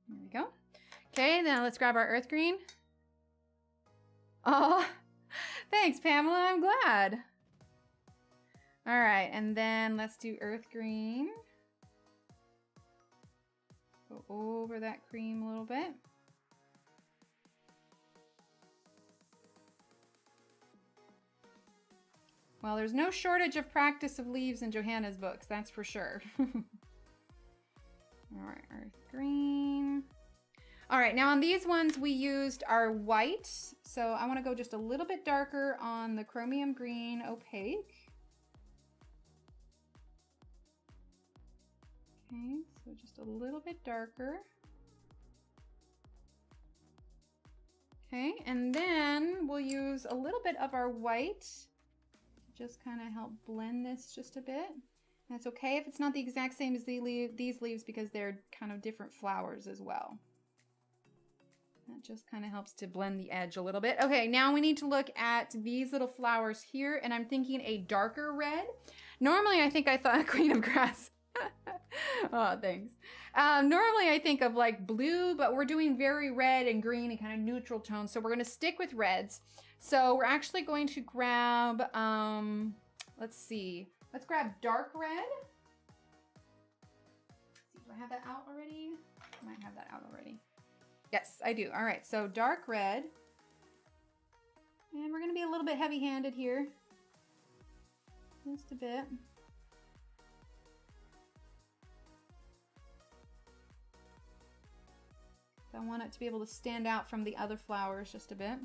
There we go. Okay, now let's grab our earth green. Oh, thanks, Pamela. I'm glad. All right, and then let's do earth green. Go over that cream a little bit. Well, there's no shortage of practice of leaves in Johanna's books, that's for sure. All right, earth green. All right, now on these ones, we used our white. So I want to go just a little bit darker on the chromium green opaque. Okay, so just a little bit darker. Okay, and then we'll use a little bit of our white to just kind of help blend this just a bit. That's okay if it's not the exact same as these leaves because they're kind of different flowers as well. That just kind of helps to blend the edge a little bit. Okay, now we need to look at these little flowers here, and I'm thinking a darker red. Normally, I thought Queen of Grass. Oh, thanks. Normally, I think of like blue, but we're doing very red and green and kind of neutral tones, so we're going to stick with reds. So we're actually going to grab, let's see. Let's grab dark red. Let's see, do I have that out already? I might have that out already. Yes, I do. All right, so dark red. And we're going to be a little bit heavy-handed here. Just a bit. I want it to be able to stand out from the other flowers just a bit.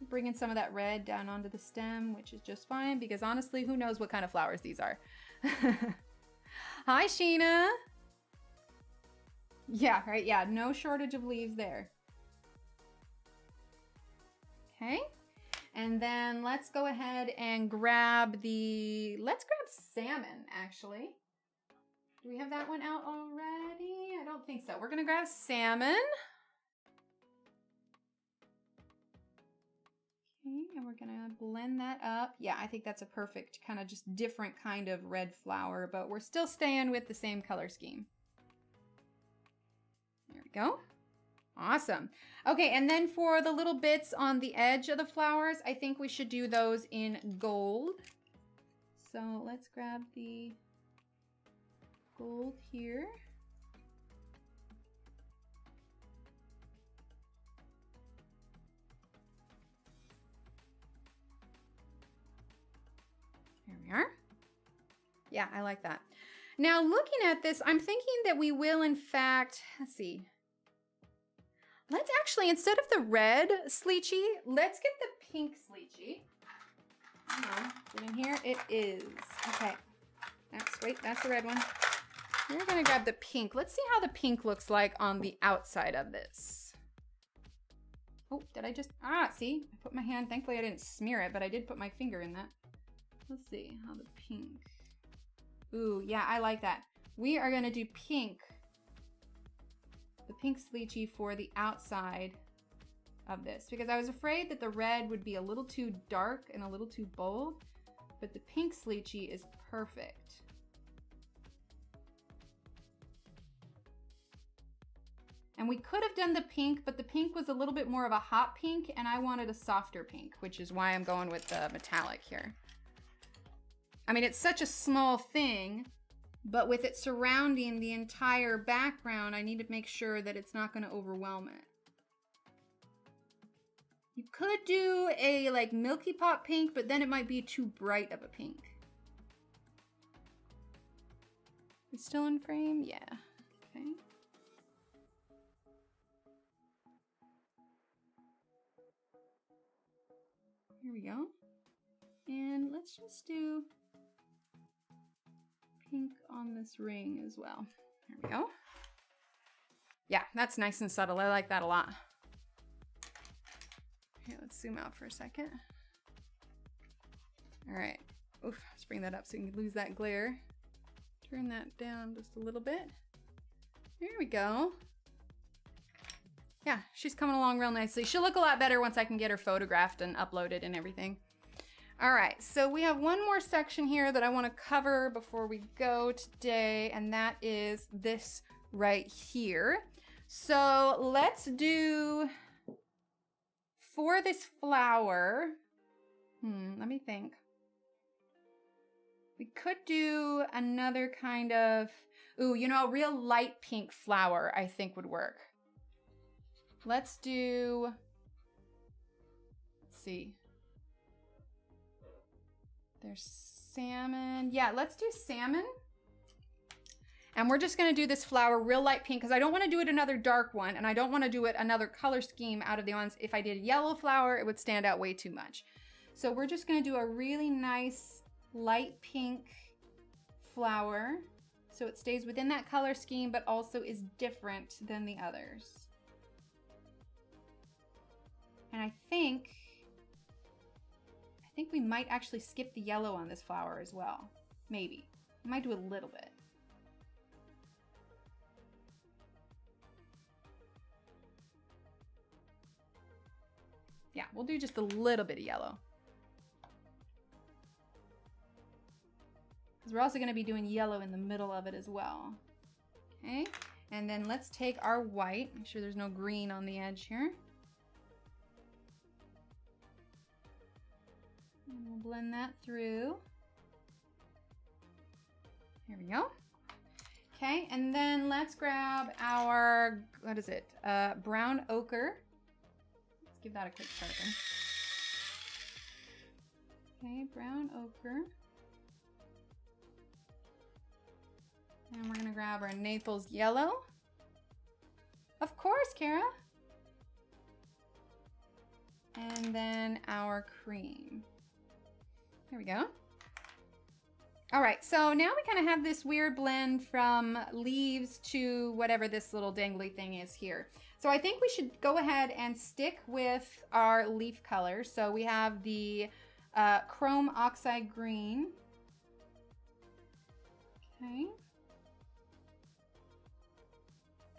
Bringing some of that red down onto the stem, which is just fine because honestly, who knows what kind of flowers these are. Hi, Sheena. Yeah, right. Yeah, no shortage of leaves there. Okay. And then let's go ahead and grab let's grab salmon, actually. Do we have that one out already? I don't think so. We're going to grab salmon. Okay, and we're going to blend that up. Yeah, I think that's a perfect kind of just different kind of red flower, but we're still staying with the same color scheme. There we go. Awesome. Okay, and then for the little bits on the edge of the flowers, I think we should do those in gold. So let's grab the gold here. There we are. Yeah, I like that. Now looking at this, I'm thinking that we will in fact, let's see. Let's actually, instead of the red Sleechy, let's get the pink Sleechy. Is it in here? It is. Okay. That's the red one. We're gonna grab the pink. Let's see how the pink looks like on the outside of this. Oh, did I just, see, I put my hand, thankfully I didn't smear it, but I did put my finger in that. Let's see how the pink. Ooh, yeah, I like that. We are gonna do pink. The pink Sleechy for the outside of this because I was afraid that the red would be a little too dark and a little too bold, but the pink Sleechy is perfect. And we could have done the pink, but the pink was a little bit more of a hot pink and I wanted a softer pink, which is why I'm going with the metallic here. I mean, it's such a small thing, but with it surrounding the entire background, I need to make sure that it's not going to overwhelm it. You could do a like milky pop pink, but then it might be too bright of a pink. It's still in frame? Yeah. Okay. Here we go. And let's just do pink on this ring as well. There we go. Yeah, that's nice and subtle. I like that a lot. Okay, let's zoom out for a second. All right. Oof, let's bring that up so you can lose that glare. Turn that down just a little bit. There we go. Yeah, she's coming along real nicely. She'll look a lot better once I can get her photographed and uploaded and everything. All right, so we have one more section here that I want to cover before we go today, and that is this right here. So let's do, for this flower, let me think. We could do another kind of, ooh, you know, a real light pink flower I think would work. Let's do, let's see. There's salmon. Yeah, let's do salmon. And we're just gonna do this flower real light pink because I don't wanna do it another dark one and I don't wanna do it another color scheme out of the ones. If I did yellow flower, it would stand out way too much. So we're just gonna do a really nice light pink flower so it stays within that color scheme but also is different than the others. And I think we might actually skip the yellow on this flower as well. Maybe. I might do a little bit. Yeah, we'll do just a little bit of yellow. Because we're also going to be doing yellow in the middle of it as well. Okay, and then let's take our white. Make sure there's no green on the edge here. And we'll blend that through. Here we go. Okay, and then let's grab our, what is it? Brown ochre. Let's give that a quick sharpen. Okay, brown ochre. And we're gonna grab our Naples yellow. Of course, Kara. And then our cream. There we go. All right, so now we kind of have this weird blend from leaves to whatever this little dangly thing is here. So I think we should go ahead and stick with our leaf color. So we have the chrome oxide green. Okay.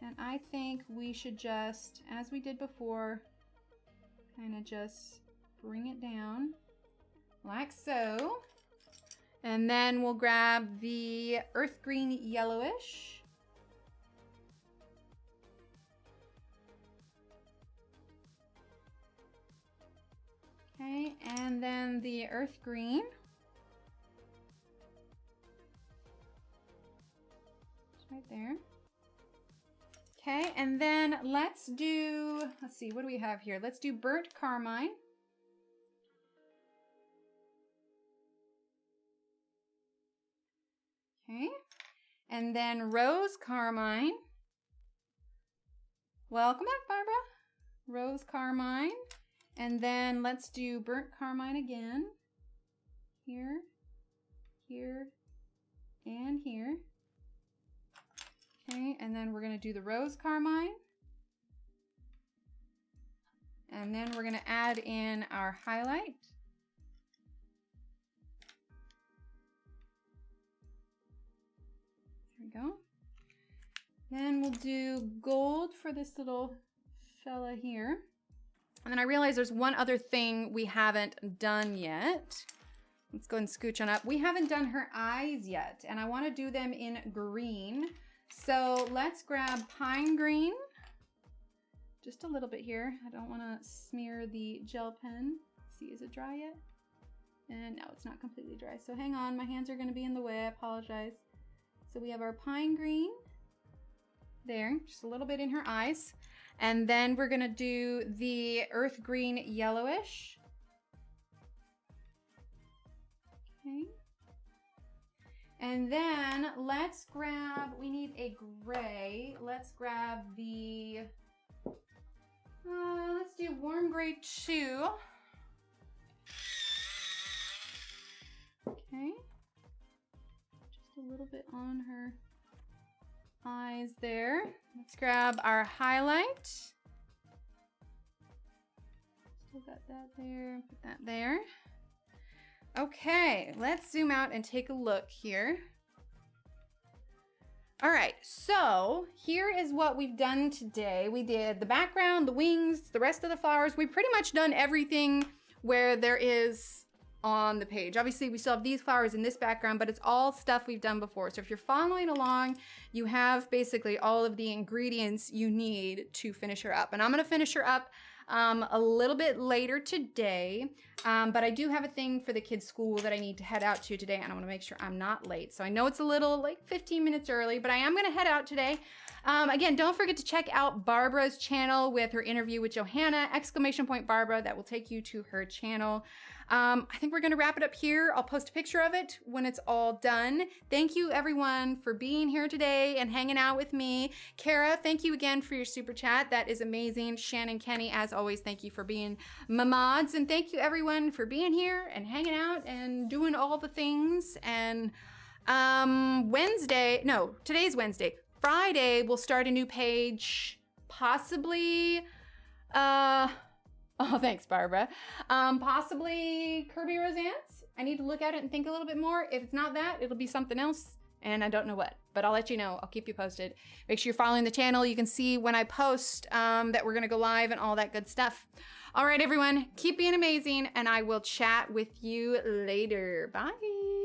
And I think we should just, as we did before, kind of just bring it down like so. And then we'll grab the earth green yellowish. Okay, and then the earth green. It's right there. Okay, and then let's do, let's see, what do we have here? Let's do burnt carmine. Okay, and then rose carmine. Welcome back, Barbara. Rose carmine. And then let's do burnt carmine again. Here, here, and here. Okay, and then we're going to do the rose carmine. And then we're going to add in our highlight. There we go. Then we'll do gold for this little fella here. And then I realize there's one other thing we haven't done yet. Let's go and scooch on up. We haven't done her eyes yet, and I want to do them in green. So let's grab pine green. Just a little bit here. I don't want to smear the gel pen. See, is it dry yet? And no, it's not completely dry. So hang on, my hands are going to be in the way. I apologize. So we have our pine green there, just a little bit in her eyes. And then we're going to do the earth green yellowish. Okay. And then let's grab, we need a gray. Let's grab the, let's do warm gray 2. Okay. Just a little bit on her eyes there. Let's grab our highlight. Still got that there, put that there. Okay, let's zoom out and take a look here. All right, so here is what we've done today. We did the background, the wings, the rest of the flowers. We've pretty much done everything where there is on the page. Obviously, we still have these flowers in this background, but it's all stuff we've done before. So if you're following along, you have basically all of the ingredients you need to finish her up. And I'm gonna finish her up a little bit later today. But I do have a thing for the kids' school that I need to head out to today, and I want to make sure I'm not late. So I know it's a little like 15 minutes early, but I am going to head out today. Again, don't forget to check out Barbara's channel with her interview with Johanna, !Barbara. That will take you to her channel. I think we're going to wrap it up here. I'll post a picture of it when it's all done. Thank you, everyone, for being here today and hanging out with me. Kara, thank you again for your super chat. That is amazing. Shannon, Kenny, as always, thank you for being my mods. And thank you, everyone, for being here and hanging out and doing all the things. And today's Wednesday. Friday, we'll start a new page, possibly, oh, thanks, Barbara. Possibly Kirby Roseanne's. I need to look at it and think a little bit more. If it's not that, it'll be something else, and I don't know what, but I'll let you know. I'll keep you posted. Make sure you're following the channel. You can see when I post that we're gonna go live and all that good stuff. All right, everyone, keep being amazing, and I will chat with you later. Bye.